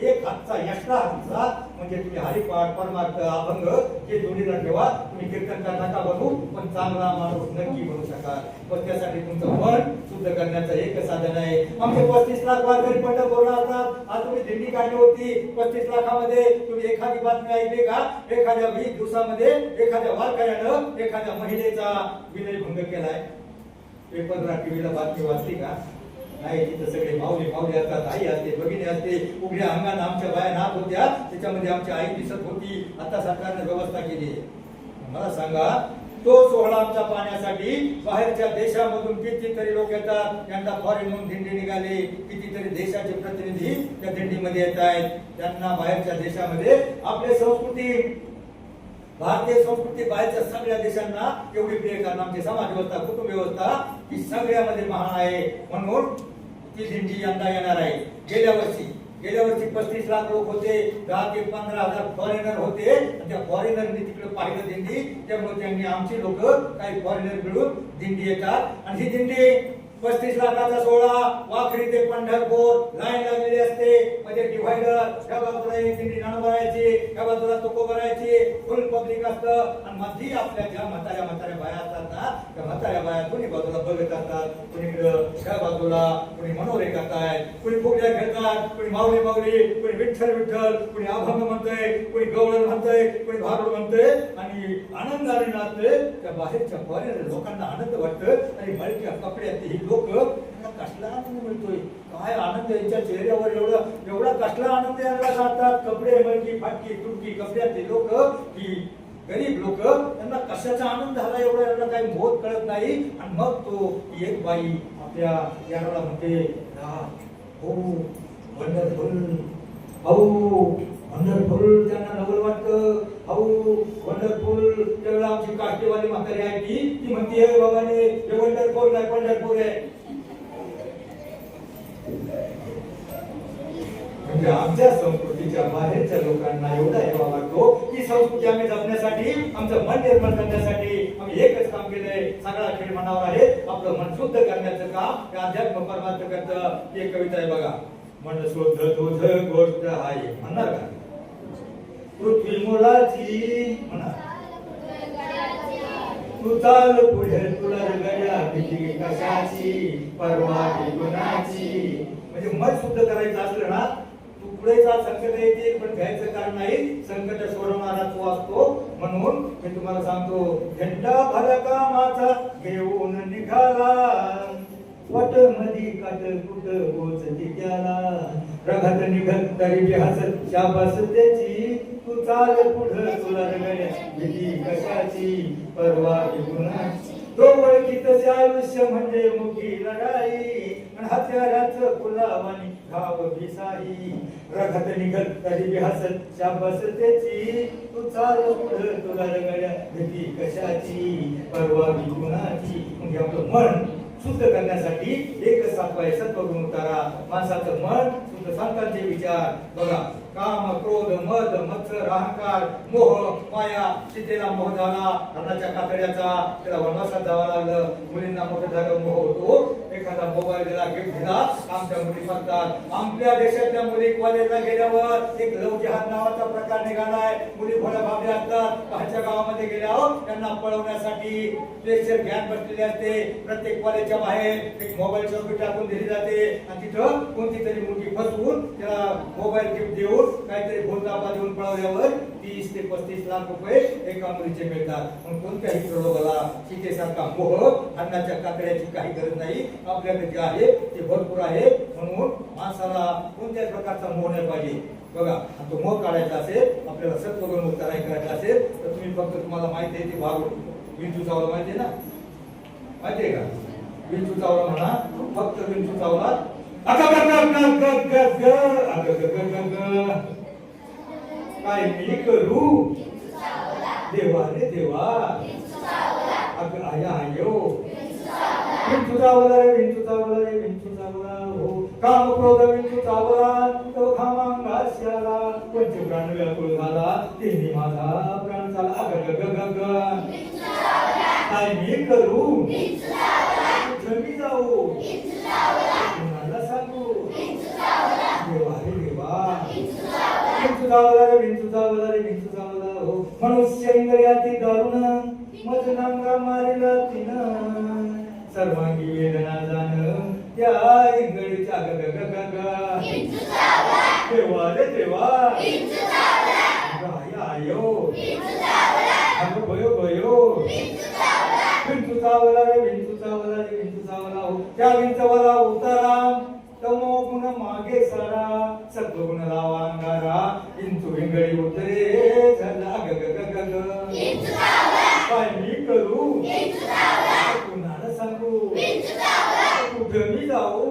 एक हातचा एक्स्ट्रा हातचा म्हणजे तुम्ही हरिपाठ, परमार्थ, अभंग हे जोडीला ठेवा. तुम्ही कीर्तनकार नका बनू, पण चांगला माणूस नक्की बनू शकाल. पण त्यासाठी तुमचं मन शुद्ध करण्याचं एक साधन आहे. आमचे 35 लाख वारकरी पंढरपूरला असतात. आज तुम्ही दिंडी काढली होती, 35 लाखामध्ये तुम्ही एखादी बातमी ऐकली का? एखाद्या 20 दिवसामध्ये एखाद्या वारकऱ्यानं एखाद्या महिलेचा विनयभंग केलाय. पेपरला, टीव्हीला बातमी वाचली का? नाही. तिथं सगळे माऊली असतात, आई असते, भगिनी असते, उघड्या अंगाने आमच्या बाया नात होत्या, त्याच्यामध्ये आमची आई दिसत होती. आता सरकारने व्यवस्था केली. मला सांगा, तो सोहळा आमच्या पाहण्यासाठी बाहेरच्या देशामधून कितीतरी लोक येतात. त्यांना फॉरेनहून दिंडी निघाली, कितीतरी देशाचे प्रतिनिधी त्या दिंडीमध्ये येत आहेत. त्यांना बाहेरच्या देशामध्ये आपली संस्कृती, भारतीय संस्कृती बाहेरच्या सगळ्या देशांना एवढी प्रिय, कारण आमची समाज व्यवस्था, कुटुंब व्यवस्था ही सगळ्यामध्ये महान आहे. म्हणून ती दिंडी यंदा येणार आहे. गेल्या वर्षी 35 लाख लोक होते, 10 ते 15,000 फॉरेनर होते. त्या फॉरेनरनी तिकडे पाहिलं दिंडी, त्यामुळे त्यांनी आमची लोक काही फॉरेनर मिळून दिंडी येतात. आणि ही दिंडी 35 लाखाचा सोहळा, वाखरी ते पंढरपूर लाईन लागलेली असते. मध्ये डिव्हायडर, त्या बाजूला एक दिंडी नाणं भरायची, त्या बाजूला तुको भरायची, फुल पब्लिक असतं. आणि मध्ये आपल्या ज्या म्हाताऱ्या बाया असतात ना, त्या म्हाताऱ्या बाया कोणी बाजूला बघत असतात, कोणीकडं त्या बाजूला, कोणी मनोरे करतायत, कोणी फुगड्या खेळतात, कोणी माऊली, कोणी विठ्ठल, कोणी अभंग म्हणतंय, कोणी गवळण म्हणतंय, कोणी भारूड म्हणतंय, आणि आनंदाने नाचतंय. त्या बाहेरच्या फॉरेनर लोकांना आनंद वाटतं. आणि मळक्या कपड्यात ही लोक, कसला आनंद मिळतोय, काय आनंद यांच्या चेहऱ्यावर, एवढा कसला आनंद यांना जातात. कपडे मळकी फाटकी तुटकी कपड्यातले लोक, ही गरीब लोक, त्यांना कशाचा आनंद झाला एवढा, यांना काही मोह कळत नाही. आणि मग तो एक बाई आपल्या याला म्हणते, हो वंडरफुल, हो वंडरफुल, त्यांना नवल वाटतं, हो वंडरफुल. त्यावेळेला आमची काष्टीवाली म्हातारी आहे ती म्हणते, हे बाबाने हे वंडरफुल नाही, पंढरपूर आहे. म्हणजे आमच्या संस्कृतीच्या बाहेरच्या लोकांना एवढा हेवा वाटतो की संस्कृती आम्ही जपण्यासाठी, आमचं मन निर्माण करण्यासाठी आम्ही एकच काम केलंय. सगळा खेळ मनावर आहे, आपलं मन शुद्ध करण्याचं काम हे अध्यात्म परमार्थ करतं. एक कविता आहे बघा, मन शुद्ध तुझ गोष्ट आहे, म्हणणार का? पृथ्वी मुलाची म्हणा, तू चाल पुढे तुला गड्या भीती कशाची परवा गुणाची. म्हणजे मत शुद्ध करायचं असलं ना तू पुढे जा. संकट येते पण भ्यायचं कारण नाही, संकट सोडवणारा तू असतो. म्हणून मी तुम्हाला सांगतो झेंडा भला कामाचा घेऊन निघाला वाट मधी काट कुट पोचती त्याला रघात निघत तरी बी हसत शाबास त्याची. तू चाल पुढं तुला रगड्या भीती कशाची परवा गुणाची. तो ओळखीतच आयुष्य म्हणजे मुठी लढाई हत्याराचं फुलावानी घाव भिसाई. रघात निघत तरी बी हसत शाबास त्याची. तू चाल पुढं तुला रगड्या भीती कशाची परवा गुणाची. म्हणजे आपलं मन शुद्ध करण्यासाठी एक सातवाय सत्वगुण उतारा. माणसाचं मन शुद्ध संतांचे विचार बघा. काम क्रोध मद मत्सर अहंकार मोह माया. सीतेला मोह झाला हरणाच्या कातड्याचा, त्याला वनवासात जावं लागलं. मुलींना मोठं झालं मोह होतो. एखादा मोबाईल दिला गिफ्ट दिला. आमच्या मुली म्हणतात आपल्या देशातल्या मुली कॉलेजला गेल्यावर एक लव जिहाद नावाचा प्रकार निघालाय. मुली भोळ्या भाबड्या असतात. बाहेरच्या गावामध्ये गेल्यावर त्यांना पळवण्यासाठी लेक्चर घ्यान बसलेले असते. प्रत्येक कॉलेजच्या बाहेर एक मोबाईल चौकी टाकून दिली जाते आणि तिथं कोणती तरी मुलगी फसवून त्याला मोबाईल गिफ्ट देऊन काहीतरी भोलतापा देऊन पळवल्यावर 30 ते 35 लाख रुपये एका मुलीचे मिळतात. पण कोणत्याही प्रलोभाला सीतेसारखा मोह अन्नाच्या कातड्याची काही गरज नाही. आपल्याकडे जे आहे ते भरपूर आहे. म्हणून माणसाला कोणत्याच प्रकारचा मोह नाही पाहिजे बघा. तो मोह काढायचा असेल आपल्याला सत्वगुण उतारा करायचा असेल तर तुम्ही फक्त तुम्हाला माहिती आहे ते भाग विंचू चावला माहिती आहे ना, माहिती आहे का? विंचू चावला म्हणा फक्त विंचू चावला. काय मी करू देवा रे देवा अग आया आयो. विंचू चावला रे विंचू चावला रे विंचू चावला हो. काम क्रोध विंचू चावला तो खामांगास्याला. पंचप्राण व्याकुळ झाला तिन्ही माझा प्राण झाला. अग ग ग ग काय मी करू मी जाऊ कुणाला सांगू देवा रे देवा. विंचू चावला रे विंचू चावला रे विंचू चावला हो. मनुष्य इंगळ्याती दारुण मज नांगा मारिला तिनं. सर्वांगी वेदना जाण त्या इंगळीच्या ग ग ग ग देवा रे देवा आयो अगं भयो भयो. विंचू चावला रे विंचू चावला रे विंचू चावला हो. त्या विंचवाला उतारा तमो गुण मागे सारा सत्वगुण लावा अंगारा. विंचू विंगळी उतरे झाला ग ग ग ग ग. काय मी करू कुणाला सांगू कुठं मी जाऊ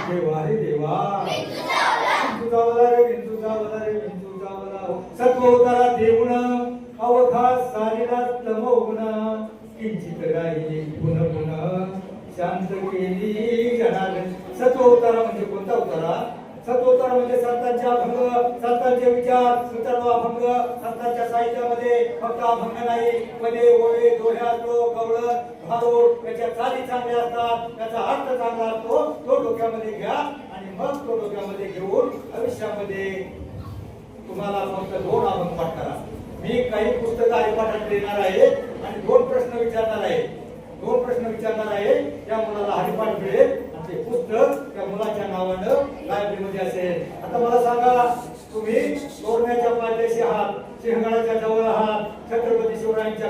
देवा रे देवा. विंचू चावला रे विंचू चावला रे विंचू चावला हो. सत्व उतारा देऊन अवघा सारीला तमोगुण किंचित राहिली पुन पुन शांत केली जनार्दन. सत्व उतारा म्हणजे कोणता उतारा? सत्व उतारा म्हणजे संतांचे अभंग, संतांचे विचार, सुतर्व अभंग. संतांच्या साहित्यामध्ये फक्त अभंग नाही, पदे ओळे दोह्या श्लोक गवळण भारूड याच्या चाली चांगल्या असतात, त्याचा अर्थ चांगला असतो. तो डोक्यामध्ये घ्या आणि मग तो डोक्यामध्ये घेऊन आयुष्यामध्ये तुम्हाला फक्त 2 अभंग पाठ करा. मी काही पुस्तकं हरिपाठात देणार आहे आणि 2 प्रश्न विचारणार आहे. 2 प्रश्न विचारणार आहे. त्या मुलाला हरिपाठ मिळेल आणि ते पुस्तक त्या मुलाच्या नावानं लायब्ररीमध्ये असेल. आता मला सांगा तुम्ही तोरण्याच्या पायथ्याशी आहात, सिंहगडाच्या जवळ आहात, छत्रपती शिवरायांच्या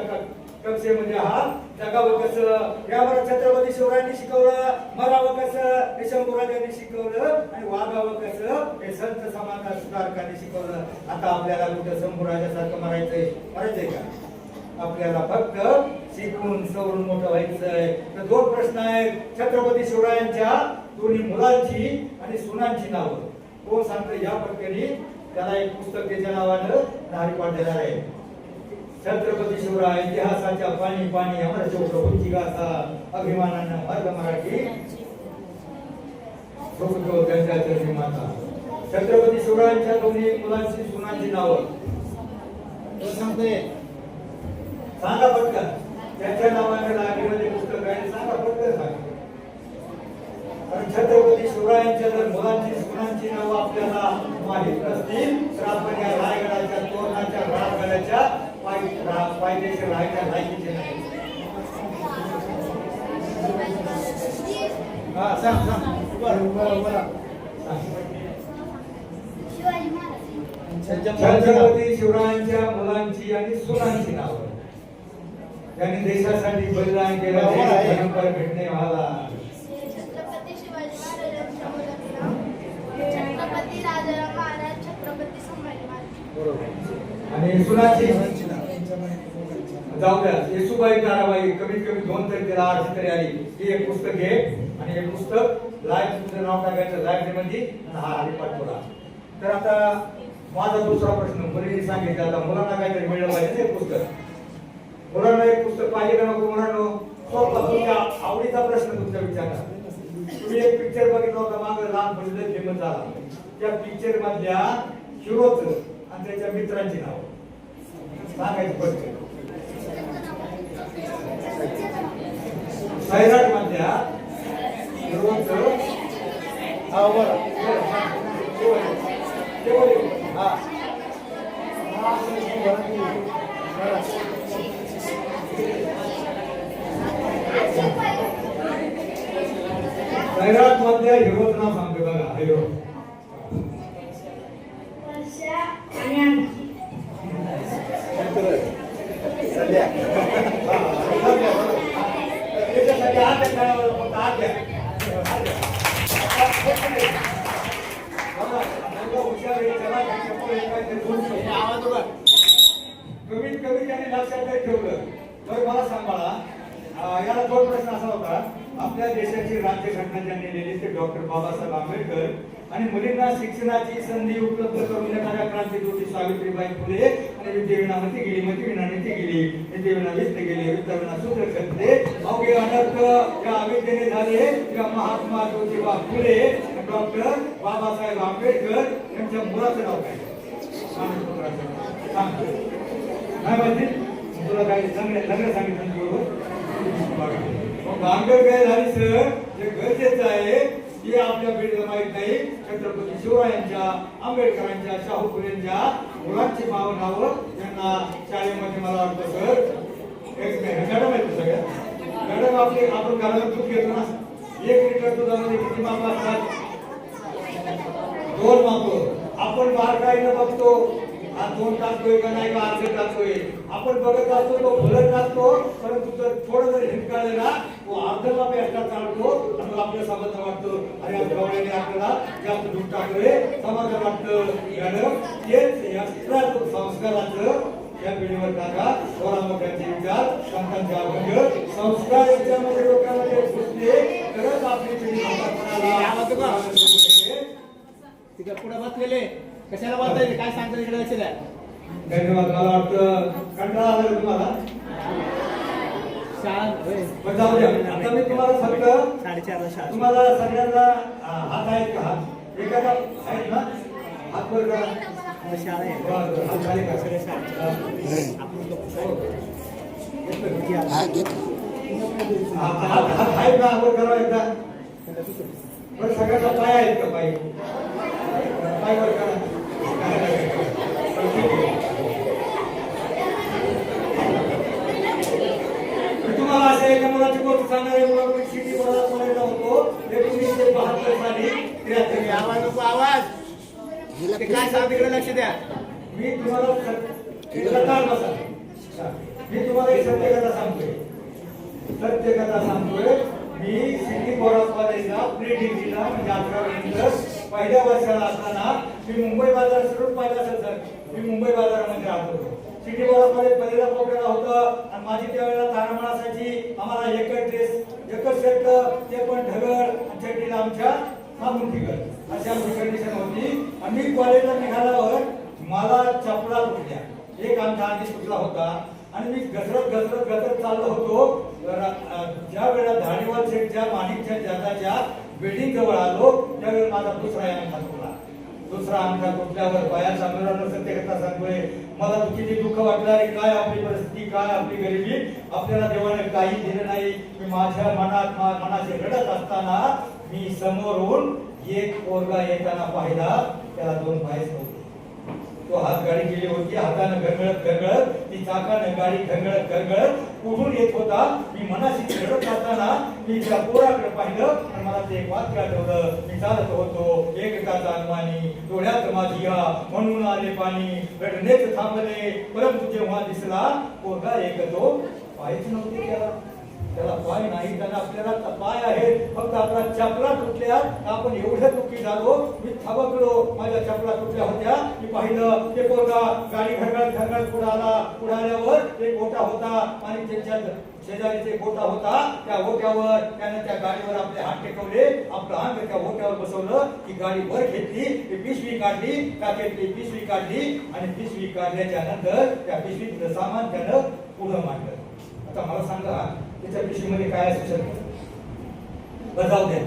कक्षेमध्ये आहात. जगावं कसं यावर छत्रपती शिवरायांनी शिकवलं, मरावं कसं हे शंभूराजांनी शिकवलं आणि वागावं कसं हे संत समाज सुधारकांनी शिकवलं. आता आपल्याला कुठं शंभूराजासारखं मरायचंय का? आपल्याला फक्त शिकून सवरून मोठं व्हायचंय. तर 2 प्रश्न आहेत. छत्रपती शिवरायांच्या दोन्ही मुलांची आणि सुनांची नावं कोण सांगतं या पटकनी? त्याला एक पुस्तक त्याच्या नावानं हरिपाठ देणार आहे. छत्रपती शिवराय इतिहासाच्या पाणी पाणी अमर चौप्रभूंची गाथा अभिमानानं मार्ग मराठी त्यांच्या चरणी माता. छत्रपती शिवरायांच्या दोन्ही मुलांची सुनांची नावं सांगते. सांगा पटकन. त्यांच्या नावाने लायब्ररीमध्ये पुस्तक आहे, सांगा पटकन सांगा. कारण छत्रपती शिवरायांच्या जर मुलांची सुनांची नावं आपल्याला माहित नसतील तर आपण या रायगडाच्या तोरणाच्या राजगडाच्या पायथ्याशी राहायच्या लायकीचे नाही. हा सांग सांग बरं शिवाजी महाराज. छत्रपती शिवरायांच्या मुलांची आणि सुनांची नावं त्यांनी देशासाठी बलिदान केलं परंपरा भेटणे व्हावा. छत्रपती शिवाजी महाराजांच्या मुलाचे नाव छत्रपती राजाराम महाराज, छत्रपती संभाजी महाराज. आणि सुनांची जाऊ द्या. येसुबाई ताराबाई कमीत कमी 2 तरी तिला अर्थ तरी आली. ही एक पुस्तक घे आणि हे पुस्तक लाईव्ह तुझं नाव टाकायचं लायब्ररी मध्ये आणि हा हरिपाठ बोला. तर आता माझा दुसरा प्रश्न मुलींनी सांगितलं आता मुलांना काहीतरी मिळलं पाहिजे ना. एक पुस्तक मुलांना एक पुस्तक पाहिजे का नको मुलांना सोपा तुमच्या आवडीचा प्रश्न तुमच्या विचारा. तुम्ही एक पिक्चर बघितला होता मागे लहानपणी फेमस झाला. त्या पिक्चर मधल्या हिरोचं आणि त्याच्या मित्रांची नाव सांगायची पडते. सैराट मधल्या हिरोचं हा बरं हा सैराट मधल्या हिरोचं नाव सांगतो बघा. हिरो वर्षा आणि आमची. त्याच्यासाठी हात द्या, फक्त हात द्या. बघा, मुलगा हुशार आहे, त्याला त्याच्यामुळे काहीतरी बोलू शकतो. कमीत कमी त्याने लक्षात नाही ठेवलं. तर मला सांग बाळा, याला 2 प्रश्न असा होता. आपल्या देशाची राज्यघटना ज्यांनी लिहिली ते डॉक्टर बाबासाहेब आंबेडकर आणि मुलींना शिक्षणाची संधी उपलब्ध करून देणाऱ्या क्रांतिज्योती सावित्रीबाई फुले आणि विद्येविनामती गेली मती विनानीती गेली विद्येविना वित्त गेले विद्याविना सूत्र करते अवघे अनर्थ या अविद्येने झाले या महात्मा ज्योतिबा फुले डॉक्टर बाबासाहेब आंबेडकर यांच्या मुलाचं नाव काय? सांग काय माहिती तुला काय लग्न सांगितलं बरोबर. भानगड काय झाली सर जे गरजेचं आहे की आपल्या पिढीला माहित नाही. छत्रपती शिवरायांच्या आंबेडकरांच्या शाहू फुलेंच्या मुलांची नावं त्यांना शाळेमध्ये मला वाटतं सर मॅडम आहेत सगळ्या मॅडम आपले आपण घराला दूध घेतो ना 1 लिटर दुधामध्ये किती माप असतात? 2 माप. आपण बारकाईनं बघतो हा 2 टाकतोय का नाही का अर्ध टाकतोय आपण बघत असतो तो फुलं टाकतो परंतु जर थोडं जर हिंकाळलं ना तो अर्ध माप एक्स्ट्रा चालतो आणि आपल्या समाधान वाटतं अरे गवळ्याने आपल्याला जास्त दूध टाकलंय समाधान वाटतं. मॅडम तेच एक्स्ट्रा संस्काराचं या पिढीवर टाका. थोडा मोठ्यांचे विचार संतांचे अभंग संस्कार याच्यामध्ये लोकांमध्ये घुसले तरच आपली पिढी तिकडे पुढे बसलेले कशाला वाचायचे काय सांगतो इकडे लक्ष द्या. धन्यवाद. मला वाटतं कंटाळा आला तुम्हाला. पण जाऊ द्या. आता मी तुम्हाला फक्त 4:30 तुम्हाला सगळ्यांना हात आहेत का? हात एखादा आहेत ना? हात वर करा. शाळा आहे. बरं, बरं. हात खाली करा. हात आहेत ना? वर करा एकदा. बरं सगळ्यांना पाय आहेत का? पाय पाय वर करा. तुम्हाला अशा एका मुलाची गोष्ट सांगणारे मुलाकडे शिटी बोलायला होतो 1972 साली 73 आवाज नको आवाज ते काय सांग तिकडे लक्ष द्या. मी तुम्हाला मी तुम्हाला एक सत्य कथा सांगतोय. मी सिटी बोर्ड ऑफ कॉलेजला प्री डिग्रीला म्हणजे 11वी नंतर पहिल्या वर्षाला असताना मी मुंबई बाजार सोडून पाहिला असेल सर. मी मुंबई बाजारामध्ये राहत होतो. सिटी बोर्ड ऑफ कॉलेज पहिला प्रोग्राम होतं आणि माझी त्यावेळेला तारामळ असायची. आम्हाला एकच ड्रेस एकच शर्ट ते पण ढगळ आणि चड्डीला आमच्या मागून ठिकत अशी आमची कंडिशन होती. आणि मी कॉलेजला निघाल्यावर मला चपला तुटल्या. एक आमचा आधी सुटला होता आणि मी घसरत चाललो होतो. ज्या वेळेला धाडीवाल शेठच्या माणिकच्या जाताच्या बिल्डिंग जवळ आलो त्यावेळेला माझा दुसरा अंगठा तुटला. दुसरा अंगठा तुटल्यावर पायाचा मिळालं सत्य कथा सांगतोय. मला किती दुःख वाटलं रे काय आपली परिस्थिती काय आपली गरिबी आपल्याला देवाने काही दिलं नाही. मी माझ्या मनाशी रडत असताना मी समोरून एक पोरगा येताना पाहिला त्याला 2 पायच नव्हते. तो हात गाडी गेली होती, हातानं घरगळत घरगळत, ती चाकानं गाडी घरगळत घरगळत कुठून येत होता. मी मनाशी खेळत असताना मी त्या पोराकडे पाहिलं आणि मला ते एक वाक्य आठवलं. मी चालत होतो एकटाचा अनुमानी, डोळ्यात माझी म्हणून आले पाणी, रडणेच थांबले परंतु जेव्हा दिसला पोरगा एक तो पायच नव्हते त्याला पाय नाही, त्याला आपल्याला पाय आहेत, फक्त आपला चपला तुटल्या. आपण एवढ्या दुःखी झालो, मी थबकलो, माझ्या चपला तुटल्या होत्या. मी पाहिलं ते पोरगा गाडी घरगळत घरगळत पुढे आला. पुढे आल्यावर एक गोटा होता आणि त्याच्या शेजारीचे गोटा होता. त्या गोट्यावर त्याने त्या गाडीवर आपले हात टेकवले, आपलं अंग त्या गोट्यावर बसवलं. ती गाडी वर घेतली, ती पिशवी काढली, टाकेतली पिशवी काढली आणि पिशवी काढल्याच्या नंतर त्या पिशवीतलं सामान त्यानं पुढं मांडलं. आता मला सांगा त्याच्या पिशवीमध्ये काय असू शकतं? बजाव द्या.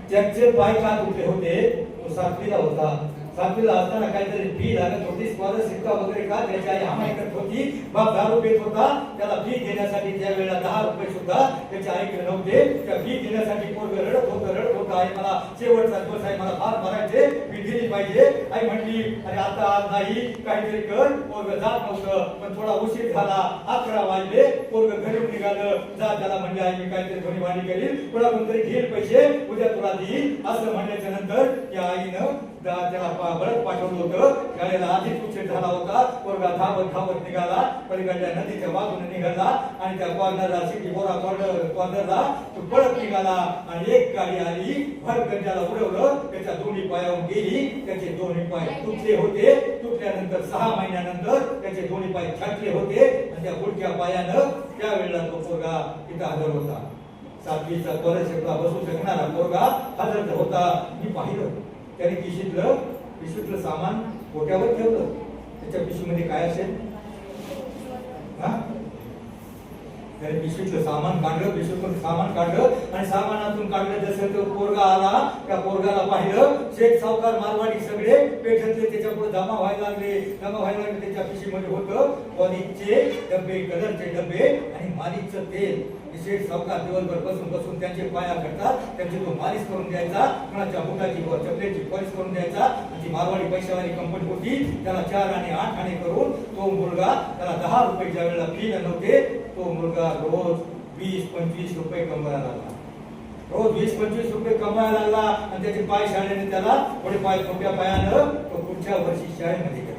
त्याचे पाय का तुटले होते? तो 7वीला होता. 7वीला असताना काहीतरी फी लागत होती, स्कॉलरशिप वगैरे का त्याची आई हमाई करत होती. बाप दारू पेत होता, त्याला फी देण्यासाठी त्यावेळेला 10 रुपये सुद्धा त्याच्या आईकडे नव्हते. त्या फी देण्यासाठी पोरग रडत होतं. आई मला शेवटचा दिवस आहे, मला फार भरायचे, फी दिली पाहिजे. आई म्हणली अरे आता आज नाही, काहीतरी कर. पोरग जात नव्हतं, पण थोडा उशीर झाला. 11 वाजले, पोरग घरी निघालं. जा त्याला म्हणले आई मी काहीतरी धनी वाणी करील, तुला कोणतरी घेईल पैसे, उद्या तुला देईल असं म्हणल्याच्या नंतर त्या आईनं त्याला बळत पाठवलं होतं. शाळेला आधीच उशीर झाला होता. पोरगा धावत निघाला, पलीकडल्या नदीच्या बाजूने निघाला आणि त्या कॉर्नरला सिटी बोरा कॉर्नरला तो पळत निघाला आणि एक गाडी आली, भरकन त्याला उडवलं. त्याच्या दोन्ही पायावरून गेली. त्याचे दोन्ही पाय तुटले होते. तुटल्यानंतर 6 महिन्यानंतर त्याचे दोन्ही पाय छाटले होते आणि त्या गुडक्या पायानं त्यावेळेला तो पोरगा तिथं हजर होता. 7वीचा स्कॉलरशिपला बसू शकणारा पोरगा हजर होता. मी पाहिलं त्याने पिशवीतलं सामान गोट्यावर ठेवलं. त्याच्या पिशवीमध्ये काय असेल? त्याने पिशवीतलं सामान काढलं, पिशवीतून सामान काढलं आणि सामानातून काढलं जसं तो पोरगा आला. त्या पोरगाला पाहिलं, शेठ सावकार मारवाडी सगळे पेठतले त्याच्या पुढे जमा व्हायला लागले. त्याच्या पिशवीमध्ये होतं पॉलिशचे डबे, कलरचे डबे आणि मालिशचं तेल. शेठ सावकार दिवसभर बसून त्यांचे पाया करतात, त्यांची तो मालिश करून द्यायचा, कोणाच्या बुटाची व चपलेची पॉलिश करून द्यायचा. आणि मारवाडी पैशावाली कंपनी होती, त्याला 4 आणि 8 आणे करून तो मुलगा, त्याला 10 रुपये ज्या वेळेला फी नव्हते, तो मुलगा रोज 20-25 रुपये कमवायला लागला. रोज 20-25 रुपये कमवायला लागला आणि त्याचे पाय शाळेने त्याला थोडे पाय मोठ्या पायानं तो पुढच्या वर्षी शाळेमध्ये गेला.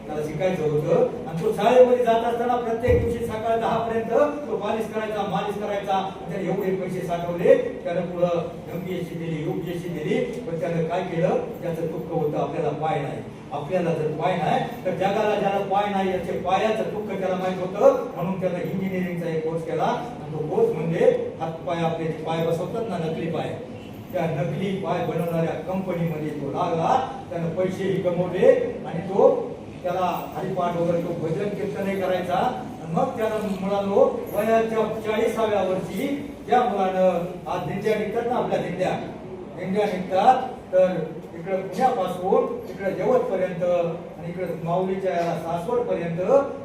त्याला शिकायचं होतं आणि तो शाळेमध्ये जात असताना प्रत्येक दिवशी सकाळ 10 पर्यंत तो मालिश करायचा. त्याने एवढे पैसे साठवले. त्यानं पुढं MPSC दिली, UPSC दिली. पण त्यानं काय केलं? त्याचं दुःख होतं आपल्याला पाय नाही. आपल्याला जर पाय नाही तर जगाला ज्याला पाय नाही याचे पायाचं दुःख त्याला माहित होतं. म्हणून त्यानं इंजिनिअरिंगचा एक कोर्स केला. आणि तो कोर्स म्हणजे हात पाय, आपले पाय बसवतात ना नकली पाय, त्या नकली पाय बनवणाऱ्या कंपनीमध्ये तो लागला. त्यानं पैसेही कमवले आणि तो त्याला हरिपाठ वगैरे तो भजन कीर्तनही करायचा. आणि मग त्याला मुलांनो वयाच्या 40व्या वर्षी ज्या मुलानं आज दिंड्या निघतात ना, आपल्या दिंड्या निघतात, तर इकडे पुण्यापासून इकडे यवत पर्यंत आणि इकडे माऊलीच्या सासवड पर्यंत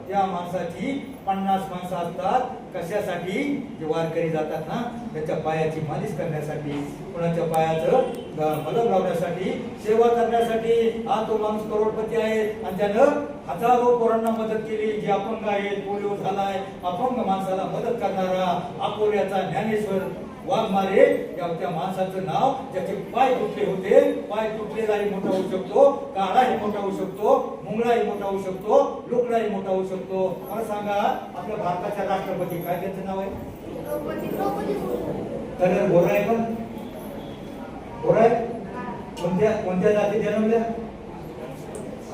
त्या माणसाची 50 माणसं असतात. कशासाठी? जे वारकरी जातात ना, त्याच्या पायाची मालिश करण्यासाठी, कोणाच्या पायाचं मलम लावण्यासाठी, सेवा करण्यासाठी. आज तो माणूस करोडपती आहे आणि त्यानं हजारो पोरांना मदत केली. जे अपंग आहेत, पोलिओ झालाय, अपंग माणसाला मदत करणारा अकोल्याचा ज्ञानेश्वर वाघमारे या त्या माणसाचं नाव. ज्याचे पाय तुटले होते, पाय तुटलेलाही मोठा होऊ शकतो, काळाही मोठा होऊ शकतो, मुंगळाही मोठा होऊ शकतो, लुकडाही मोठा होऊ शकतो. मला सांगा आपल्या भारताच्या राष्ट्रपती काय त्यांचं नाव आहे? तर बोराय पण बोराय कोणत्या जाती जन्मल्या?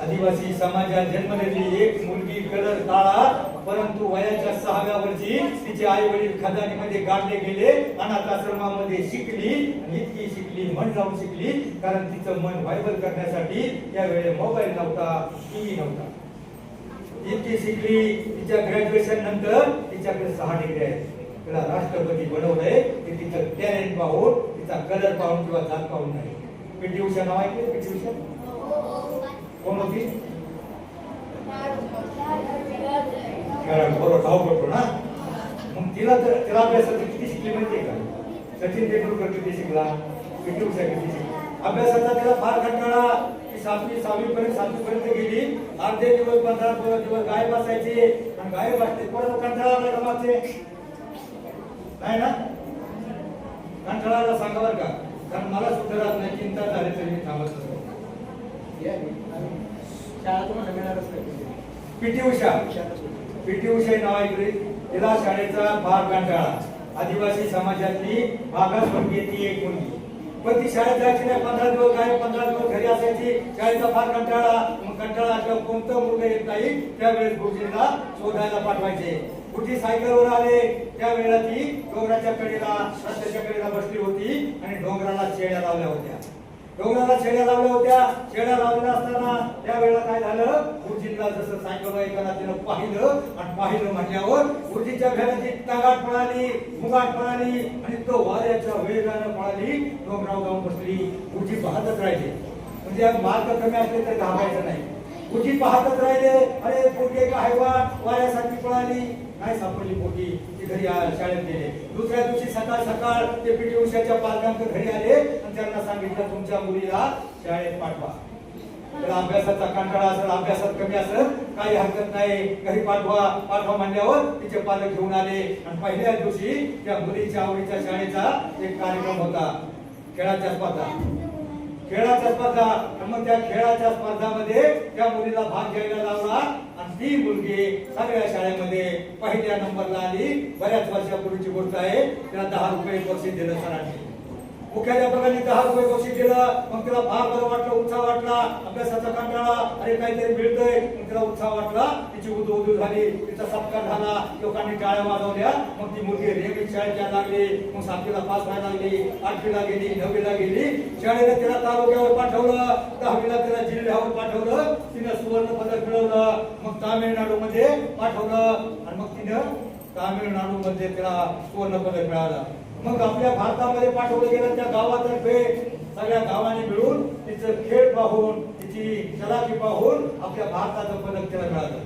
आदिवासी समाजात जन्मलेली एक मुलगी, कलर काळा, परंतु वयाच्या 6व्या वर्षी तिचे आई वडील खजानीमध्ये गाडले गेले. अनाथ आश्रमामध्ये शिकली आणि इतकी शिकली, मन लावून शिकली, कारण तिचं मन व्हायबल करण्यासाठी त्यावेळेस मोबाईल नव्हता, टीव्ही नव्हता. इतकी शिकली. तिच्या ग्रॅज्युएशन नंतर तिच्याकडे 6 डिग्री आहेत. तिला राष्ट्रपती बनवलंय. ते तिचं टॅलेंट पाहून, तिचा कलर पाहून किंवा जात पाहून नाही. पीटी उषा नाव ऐकलं? पीटी उषा कोण होती? बरोबर धाव करतो ना. मग तिला अभ्यासाचं किती शिकली माहितीये का? सचिन तेंडुलकर किती शिकला, पीटी उषा किती शिकला. अभ्यासाचा तिला फार कंटाळा. सहावी पर्यंत गेली. अर्धे दिवस 15 दिवस गायब असायचे आणि गायब असते परत कंटाळा आला का मागचे नाही ना. कंटाळाला सांगा बरं का, कारण मला सुधारत नाही. चिंता झाली तरी मी थांबत असतो. पीटी उषा नाव ऐकले. तिला शाळेचा फार कंटाळा. आदिवासी समाजातली मागासवर्गीय ती एक मुलगी, पण ती शाळेत जायची नाही. 15 दिवस गायब, 15 दिवस घरी असायची. शाळेचा फार कंटाळा. मग कंटाळा असल्यावर कोणतं मुलगा येत नाही त्यावेळेस गुरुजींना शोधायला पाठवायचे. गुरुजी सायकलवर आले त्यावेळेला ती डोंगराच्या कडेला रस्त्याच्या कडेला बसली होती आणि डोंगराला शेळ्या लावल्या होत्या. शेळ्या लावलेल्या असताना त्यावेळेला काय झालं, गुरुजींना जसं सायकल ऐकायला तिनं पाहिलं म्हटल्यावर गुरुजीच्या घराची तगाट पळाली, मुगाट पळाली आणि तो वाऱ्याच्या वेगानं पळाली, डोंगरावर जाऊन बसली. गुरुजी पाहतच राहिले. म्हणजे मार्ग कमी असले तर घाबायचं नाही. गुरुजी पाहतच राहिले. अरे पोटी एक हैवान वाऱ्यासारखी पळाली, नाही सापडली पोटी. ती घरी शाळेत गेले. दुसऱ्या दिवशी सकाळ ते पीटी उषाच्या पालकांक घरी आले आणि त्यांना सांगितलं तुमच्या मुलीला शाळेत पाठवा. त्याला अभ्यासाचा कंटाळा असेल, अभ्यासात कमी असेल, काही हरकत नाही, घरी पाठवा म्हणल्यावर तिचे पालक घेऊन आले. आणि पहिल्याच दिवशी त्या मुलीच्या आवडीच्या शाळेचा एक कार्यक्रम होता, खेळाच्या स्पर्धा. मग त्या खेळाच्या स्पर्धामध्ये त्या मुलीला भाग घ्यायला लावला आणि ती मुलगी सगळ्या शाळेमध्ये पहिल्या नंबरला आली. बऱ्याच वर्षापूर्वीची गोष्ट आहे. त्याला 10 रुपये बक्षीस दिलं सरांनी. मुख्याध्यापकांनी 10 रुपये बक्षीस दिलं. मग तिला फार बरं वाटलं, उत्साह वाटला. अभ्यासाचा कंटाळा, अरे काहीतरी मिळतंय. मग तिला उत्साह वाटला. तिची उदू झाली, तिचा सत्कार झाला, लोकांनी टाळ्या वाजवल्या. मग ती मुलगी रेल्वे शाळेत जायला लागली. मग 7वीला पास व्हायला लागली, 8वीला गेली, 9वीला गेली. शाळेने तिला तालुक्यावर पाठवलं, 10वीला तिला जिल्ह्यावर पाठवलं. तिने सुवर्ण पदक मिळवलं. मग तामिळनाडूमध्ये पाठवलं आणि मग तिनं तामिळनाडूमध्ये तिला सुवर्ण पदक मिळालं. मग आपल्या भारतामध्ये पाठवलं गेलं. त्या गावातर्फे सगळ्या गावांनी मिळून तिचं खेळ पाहून, तिची चलाकी पाहून आपल्या भारताचं पदक तिला मिळालं.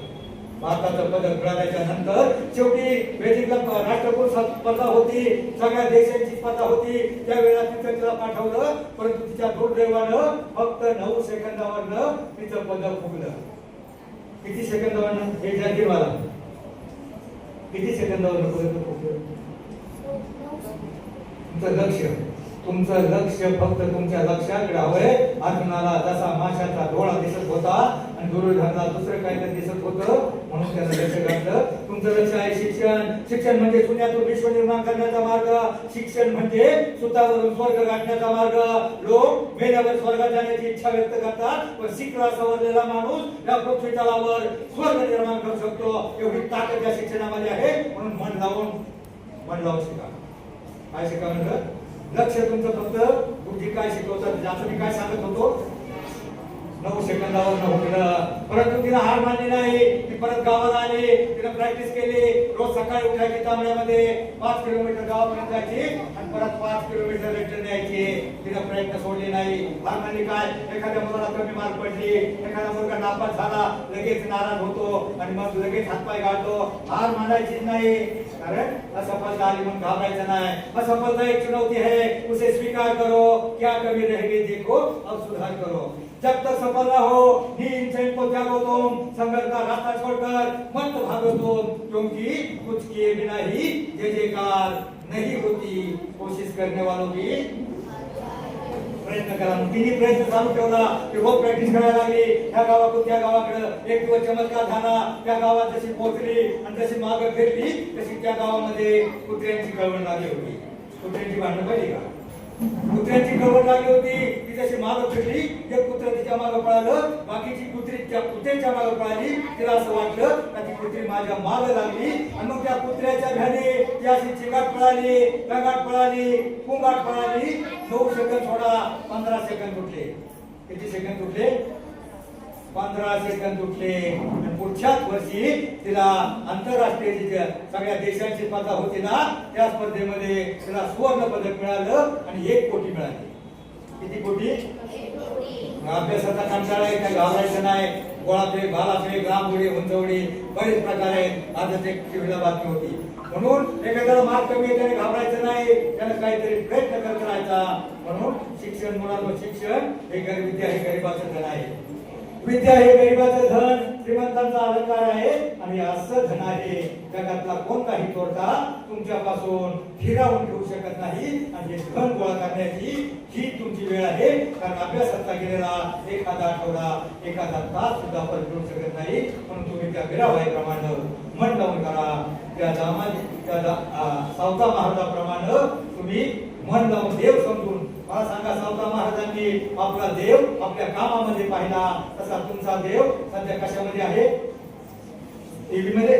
भारताचं पदक मिळाल्याच्या नंतर शेवटी वेदिकला राष्ट्रकुल स्पर्धा होती, सगळ्या देशांची स्पर्धा होती. त्यावेळेला तिचं तिला पाठवलं, परंतु तिच्या दुर्दैवानं फक्त 9 सेकंदावरनं तिचं पदक फुगलं. किती सेकंदावरनं हे जाहीर मला, किती सेकंदावरनं पदक फुगलं? तुमचं लक्ष फक्त तुमच्या लक्षाकडे हवंय. अर्जुनाला जसा माशाचा डोळा दिसत होता आणि दुर्योधनाला दुसरं काहीतरी दिसत होतं, म्हणून त्यानं लक्ष घातलं. तुमचं लक्ष आहे शिक्षण म्हणजे शून्यातून विश्व निर्माण करण्याचा मार्ग. शिक्षण म्हणजे सुतावरून स्वर्ग गाठण्याचा मार्ग. लोक मेल्यावर स्वर्गात जाण्याची इच्छा व्यक्त करतात, पण शिकला सवरलेला माणूस या पृथ्वी तलावर स्वर्ग निर्माण करू शकतो. एवढी ताकद या शिक्षणामध्ये आहे. म्हणून मन लावून शिका. काय शिका म्हणलं? लक्ष तुमचं फक्त गुरुजी काय शिकवतात, ज्याचं मी काय सांगत होतो, 9 सेकंदावर होतं. परंतु तिला हार मानली नाही. ती परत गावाला आली, तिने प्रॅक्टिस केली. रोज सकाळी उठायची, तांबड्यामध्ये 5 किलोमीटर गावापर्यंत जायची आणि परत 5 किलोमीटर रिटर्न यायची. तिने प्रयत्न सोडले नाही. हार मानली काय? एखाद्या मुलाला कमी मार्क पडली, एखादा मुलगा नापास झाला, लगेच नाराज होतो आणि मग लगेच हातपाय गाळतो. हार मानायची नाही, कारण असफलता आली म्हणून घाबरायचं नाही. असफलता एक चुनौती है, उसे स्वीकार करो. क्या कमी रहेगी देखो, अब सुधार करो. जब तक सफल ना हो, नींद चैन को त्यागो तुम, संघर्ष का रास्ता छोड़कर मत भागो तुम, क्योंकि कुछ किए बिना ही जय जयकार नहीं होती. कोशिश करने वालों की प्रयत्न करा. तिने प्रयत्न चालू ठेवला की रोज प्रॅक्टिस करायला लागली. त्या गावाकडून त्या गावाकडे एक दिवस चमत्कार झाला. त्या गावात जशी पोहोचली आणि जशी मागे फिरली तशी त्या गावामध्ये कुत्र्यांची कळवण लागली होती. कुत्र्यांची भांडणं पाहिली का? कुत्र्यांची कळवण लागली होती. ती जशी मागे फिरली, एक कुत्र तिच्या मागे पळालं, बाकीची कुत्री त्या कुत्र्याच्या मागे पळाली. तिला असं वाटलं का ती कुत्री माझ्या मागे लागली आणि मग त्या कुत्र्याच्या भ्याने ती अशी चिकाट पळाली, गगाट पळाली, पुंगाट पळाली. 9 सेकंद सोडा, 15 सेकंद उठले. किती सेकंद उठले? 15 सेकंद उठले. आणि पुढच्याच वर्षी तिला आंतरराष्ट्रीय सगळ्या देशांची स्पर्धा होती ना, त्या स्पर्धेमध्ये तिला सुवर्ण पदक मिळालं आणि 1 कोटी मिळाली. किती कोटी? अभ्यासाचा कंटाळा आहे, काय घालायचं नाही. गोळाफेक, भालाफेक, रांगोळी, उंचवडी, बरेच प्रकार आहेत. आजच एक टीव्हीला बातमी होती. म्हणून एखाद्याला मार्क कमी आहे त्याने घाबरायचं नाही, त्याने काहीतरी प्रयत्न करत राहायचा. म्हणून शिक्षण शिक्षण, मुलांवर शिक्षण हे विद्या हे गरिबाचं धन आहे. विद्या हे गरिबाचं धन, श्रीमंतांचा अलंकार आहे. आणि असं धन आहे जगातला कोण काही तोडता तुमच्यापासून हिरावून ठेवू शकत नाही. आणि हे धन गोळा करण्याची ही तुमची वेळ आहे. कारण अभ्यासाचा गेलेला एखादा आठवडा, एखादा तास सुद्धा परत मिळू शकत नाही. म्हणून तुम्ही त्या मीराबाईप्रमाणे मन लावून करा. त्या सावता महाराजाप्रमाणे तुम्ही मन लावून देव समजून. मला सांगा, सावता महाराजांनी आपला देव आपल्या कामामध्ये पाहिला, तसा तुमचा देव सध्या कशामध्ये आहे? टीव्ही मध्ये,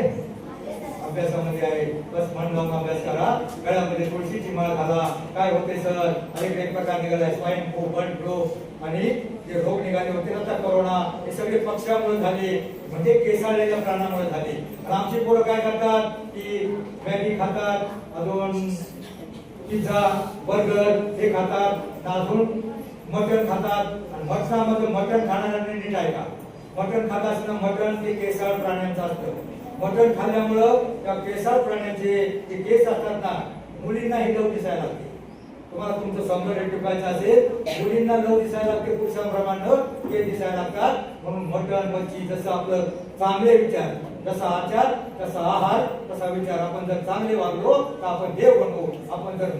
अभ्यासामध्ये आहे. बस मन लावून अभ्यास करा. गळ्यामध्ये तुळशीची माळ घाला. काय होते सर? अनेक एक प्रकार निघाला, स्वाईन फ्लू, बर्ड फ्लू आणि जे रोग निघाले होते ना, कोरोना, हे सगळे पक्ष्यामुळे झाले, म्हणजे केसाळलेल्या प्राण्यामुळे झाले. आणि आमची पोरं काय करतात की मॅगी खातात, अजून पिझ्झा, बर्गर हे खातात, अजून मटण खातात. आणि मटणामध्ये मटण खाणाऱ्यांनी नीट आहे का? मटण खात असताना मटण ते केसाळ प्राण्यांचं असतं. मटण खाल्ल्यामुळं त्या केसाळ प्राण्यांचे जे केस असतात ना, मुलींनाही लव दिसायला लागते. तुम्हाला तुमचं सौंदर्य टिकायचं असेल, मुलींना लव दिसायला लागते, पुरुषांप्रमाणे केस दिसायला लागतात. म्हणून मटण, मच्छी, जसं आपलं चांगले विचार, जसा आचार तसा आहार तसा विचार. आपण जर चांगले वागलो तर आपण देव बनू. आपण जर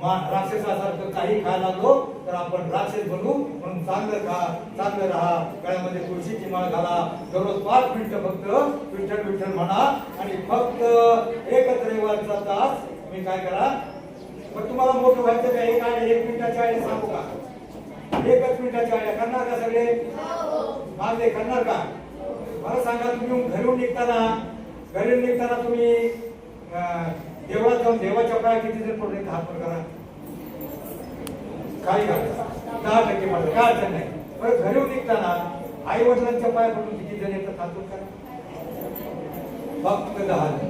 राक्षसासारखं काही खायला लागलो तर आपण राक्षस बनू. म्हणून चांगलं खा, चांगलं राहा. गळ्यामध्ये तुळशीची माळ घाला. दररोज 5 मिनिटं फक्त विठ्ठल विठ्ठल म्हणा. आणि फक्त एकच रविवारचा तास तुम्ही काय करा. पण तुम्हाला मोठं व्हायचं काय? एक मिनिटाच्या आयडिया सांगू का? 1 मिनिटाच्या आयडिया करणार का सगळे? मागले करणार का? मला सांगा, तुम्ही घरून निघताना तुम्ही देवळात जाऊन देवाच्या पाया किती जण पडले? हात वर करा. काही घालता 10% पडलं, काय अडचण नाही. पण घरून निघताना आई वडिलांच्या पाया पडून किती जण येतात? हात वर करा. फक्त 10.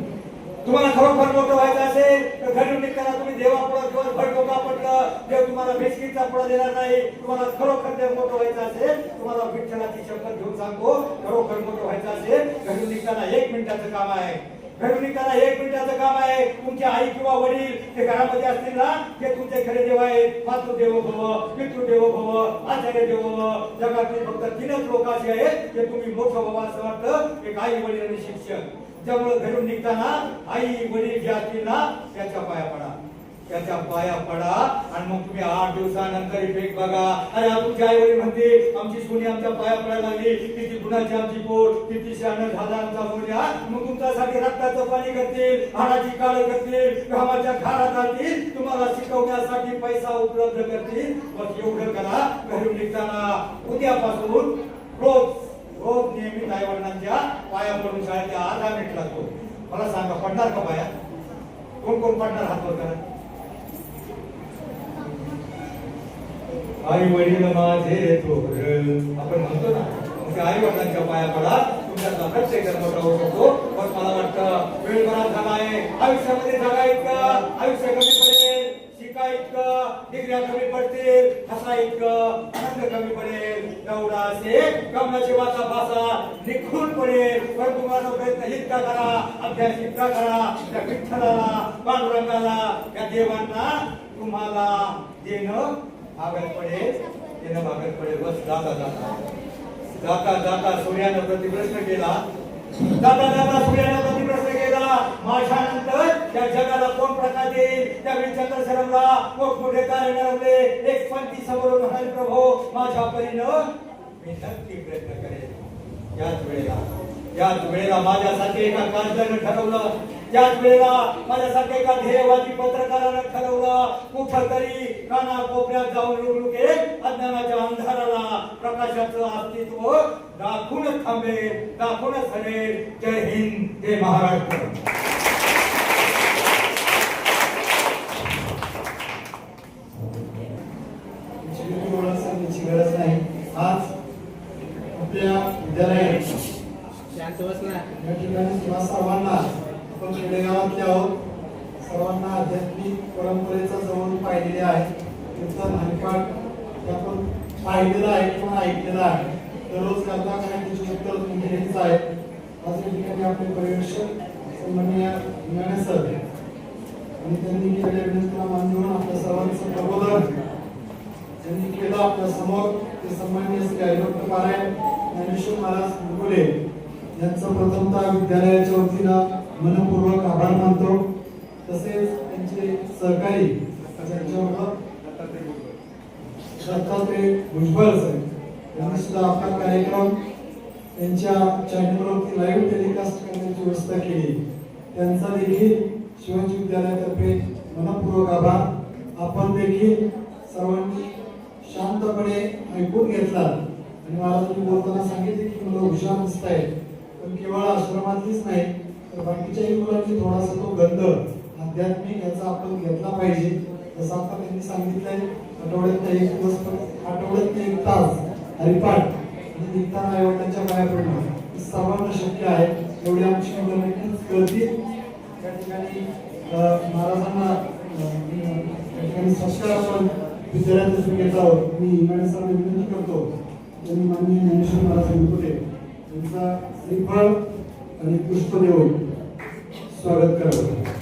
तुम्हाला खरोखर मोठं व्हायचं असेल तर घरून निघताना तुम्ही देवापुढे दिवसभर डोका पडलं, देव तुम्हाला बिस्किटचा पुढा देणार नाही. तुम्हाला खरोखर देव मोठं व्हायचं असेल, तुम्हाला विठ्ठलाची शपथ घेऊन सांगतो, खरोखर मोठं व्हायचं असेल, घरून निघताना 1 मिनिटाचं काम आहे. घरून निघताना 1 मिनिटाचं काम आहे. तुमची आई किंवा वडील ते घरामध्ये असतील ना, ते तुमचे खरे देव आहेत. मातृदेवो भव, पितृदेवो भव, आचार्य देवो भव. जगातील फक्त 3च लोक असे आहेत जे तुम्ही मोठं व्हावं असं वाटतं, एक आई, वडील आणि शिक्षक. त्यामुळे घरून निघताना आई वडील जे असतील ना, त्याच्या पाया पडा. आणि मग तुम्ही 8 दिवसानंतर इफेक्ट बघा. अरे तुमचे आई वडील म्हणते, आमची सोनी आमच्या पाया पडायला लागली, किती गुणाची आमची पोट, किती शहाणा झाला आमचा मुलगा. मग तुमच्यासाठी रक्ताचं पाणी करतील, हाडाची काळ करतील, घामाच्या धारा घालतील, तुम्हाला शिकवण्यासाठी पैसा उपलब्ध करतील. बस एवढं करा. घरून निघताना उद्यापासून रोज नियमित आई वडिलांच्या पाया पडून शाळेच्या 10 मिनिट लागतो. मला सांगा, पडणार का पाया? कोण पडणार? हात वर करा. आई वडील माझे थोर, आपण म्हणतो ना, तुमच्या आई वडिलांच्या पाया पडा. तुमच्या प्रत्येक मोठा होऊ शकतो. पण मला वाटतं वेळ बराच झाला आहे. आयुष्यामध्ये जगा इतकं, आयुष्य कमी पडेल, शिका इतकं, डिग्र्या कमी पडतील, हसा इतकं, आनंद कमी पडेल. एवढा असे कमलाची वाचा भाषा निघून पडेल. पण तुम्हाला प्रयत्न इतका करा, अभ्यास इतका करा, त्या विठ्ठलाला, पांडुरंगाला, त्या देवांना तुम्हाला देणं भागत पडेल. बस जाता सूर्यानं प्रतिप्रश्न केला. सूर्यानं प्रतिप्रश्न केला, माझ्यानंतर त्या जगाला कोण प्रकाश देईल? त्यावेळी चंद्रशेखरला मोठमोठे तारे मिळवले. एक पंथी समोर म्हणाले, प्रभो माझ्या परीनं मी नक्की प्रयत्न करेन. याच वेळेला माझ्यासाठी एका काजलानं ठरवलं. त्याच वेळेला माझ्यासाठी एका ध्येयवादी पत्रकारानं ठरवलं, कुठंतरी काना कोपऱ्यात जाऊन निवडणुकीत अज्ञानाच्या अंधाराला प्रकाशाचं अस्तित्व दाखवूनच थांबेल, दाखवूनच हरेल. जय हिंद, जय महाराष्ट्र. गरज नाही. आज आपल्या विद्यालयात या ठिकाणी किंवा सर्वांना, आपण खेडेगावातले आहोत, सर्वांना आध्यात्मिक परंपरेचा जवळ पाहिलेले आहे. कीर्तन, हरिपाठ आपण पाहिलेलं आहे किंवा ऐकलेलं आहे. दररोज करता काय त्याची उत्तर तुम्ही हेच आहे. आज या ठिकाणी आपले पर्यवेक्षक सन्माननीय ज्ञाने सर आणि त्यांनी केलेल्या विनंतीला मान देऊन आपल्या सर्वांचं प्रबोधन त्यांनी आपल्या समोर ते सन्माननीय श्री हरिभक्त पारायण ज्ञानेश्वर महाराज मुरगुले यांचं प्रथमतः विद्यालयाच्या वतीनं मनपूर्वक आभार मानतो. तसेच त्यांचे सहकारी दत्तात्रय भुजबळ सर यांनी सुद्धा आपला कार्यक्रम त्यांच्या चॅनलवरती लाईव्ह टेलिकास्ट करण्याची व्यवस्था केली. त्यांचा देखील शिवाजी विद्यालयातर्फे मनपूर्वक आभार. आपण देखील सर्वांनी शांतपणे ऐकून घेतला आणि महाराजांनी बोलताना सांगितले की मुलं हुशार दिसत आहेत, पण केवळ आश्रमातलीच नाही तर बाकीच्याही मुलांनी थोडासा तो गंध आध्यात्मिक याचा आपण घेतला पाहिजे. जसं आता त्यांनी सांगितलंय आठवड्यात एक दिवस, आठवड्यात एक तास हरिपाठ आणि निघताना आयोगाच्या पाया पडणं सर्वांना शक्य आहे. एवढी आमची मुलं नक्कीच करतील. त्या ठिकाणी महाराजांना त्या ठिकाणी संस्कार आपण विद्यार्थ्यांचं घेत आहोत. मी इमानसरांना विनंती करतो त्यांनी माननीय ज्ञानेश्वर महाराज मुरगुले यांचा श्रीफळ आणि पुष्प देऊन स्वागत करावं.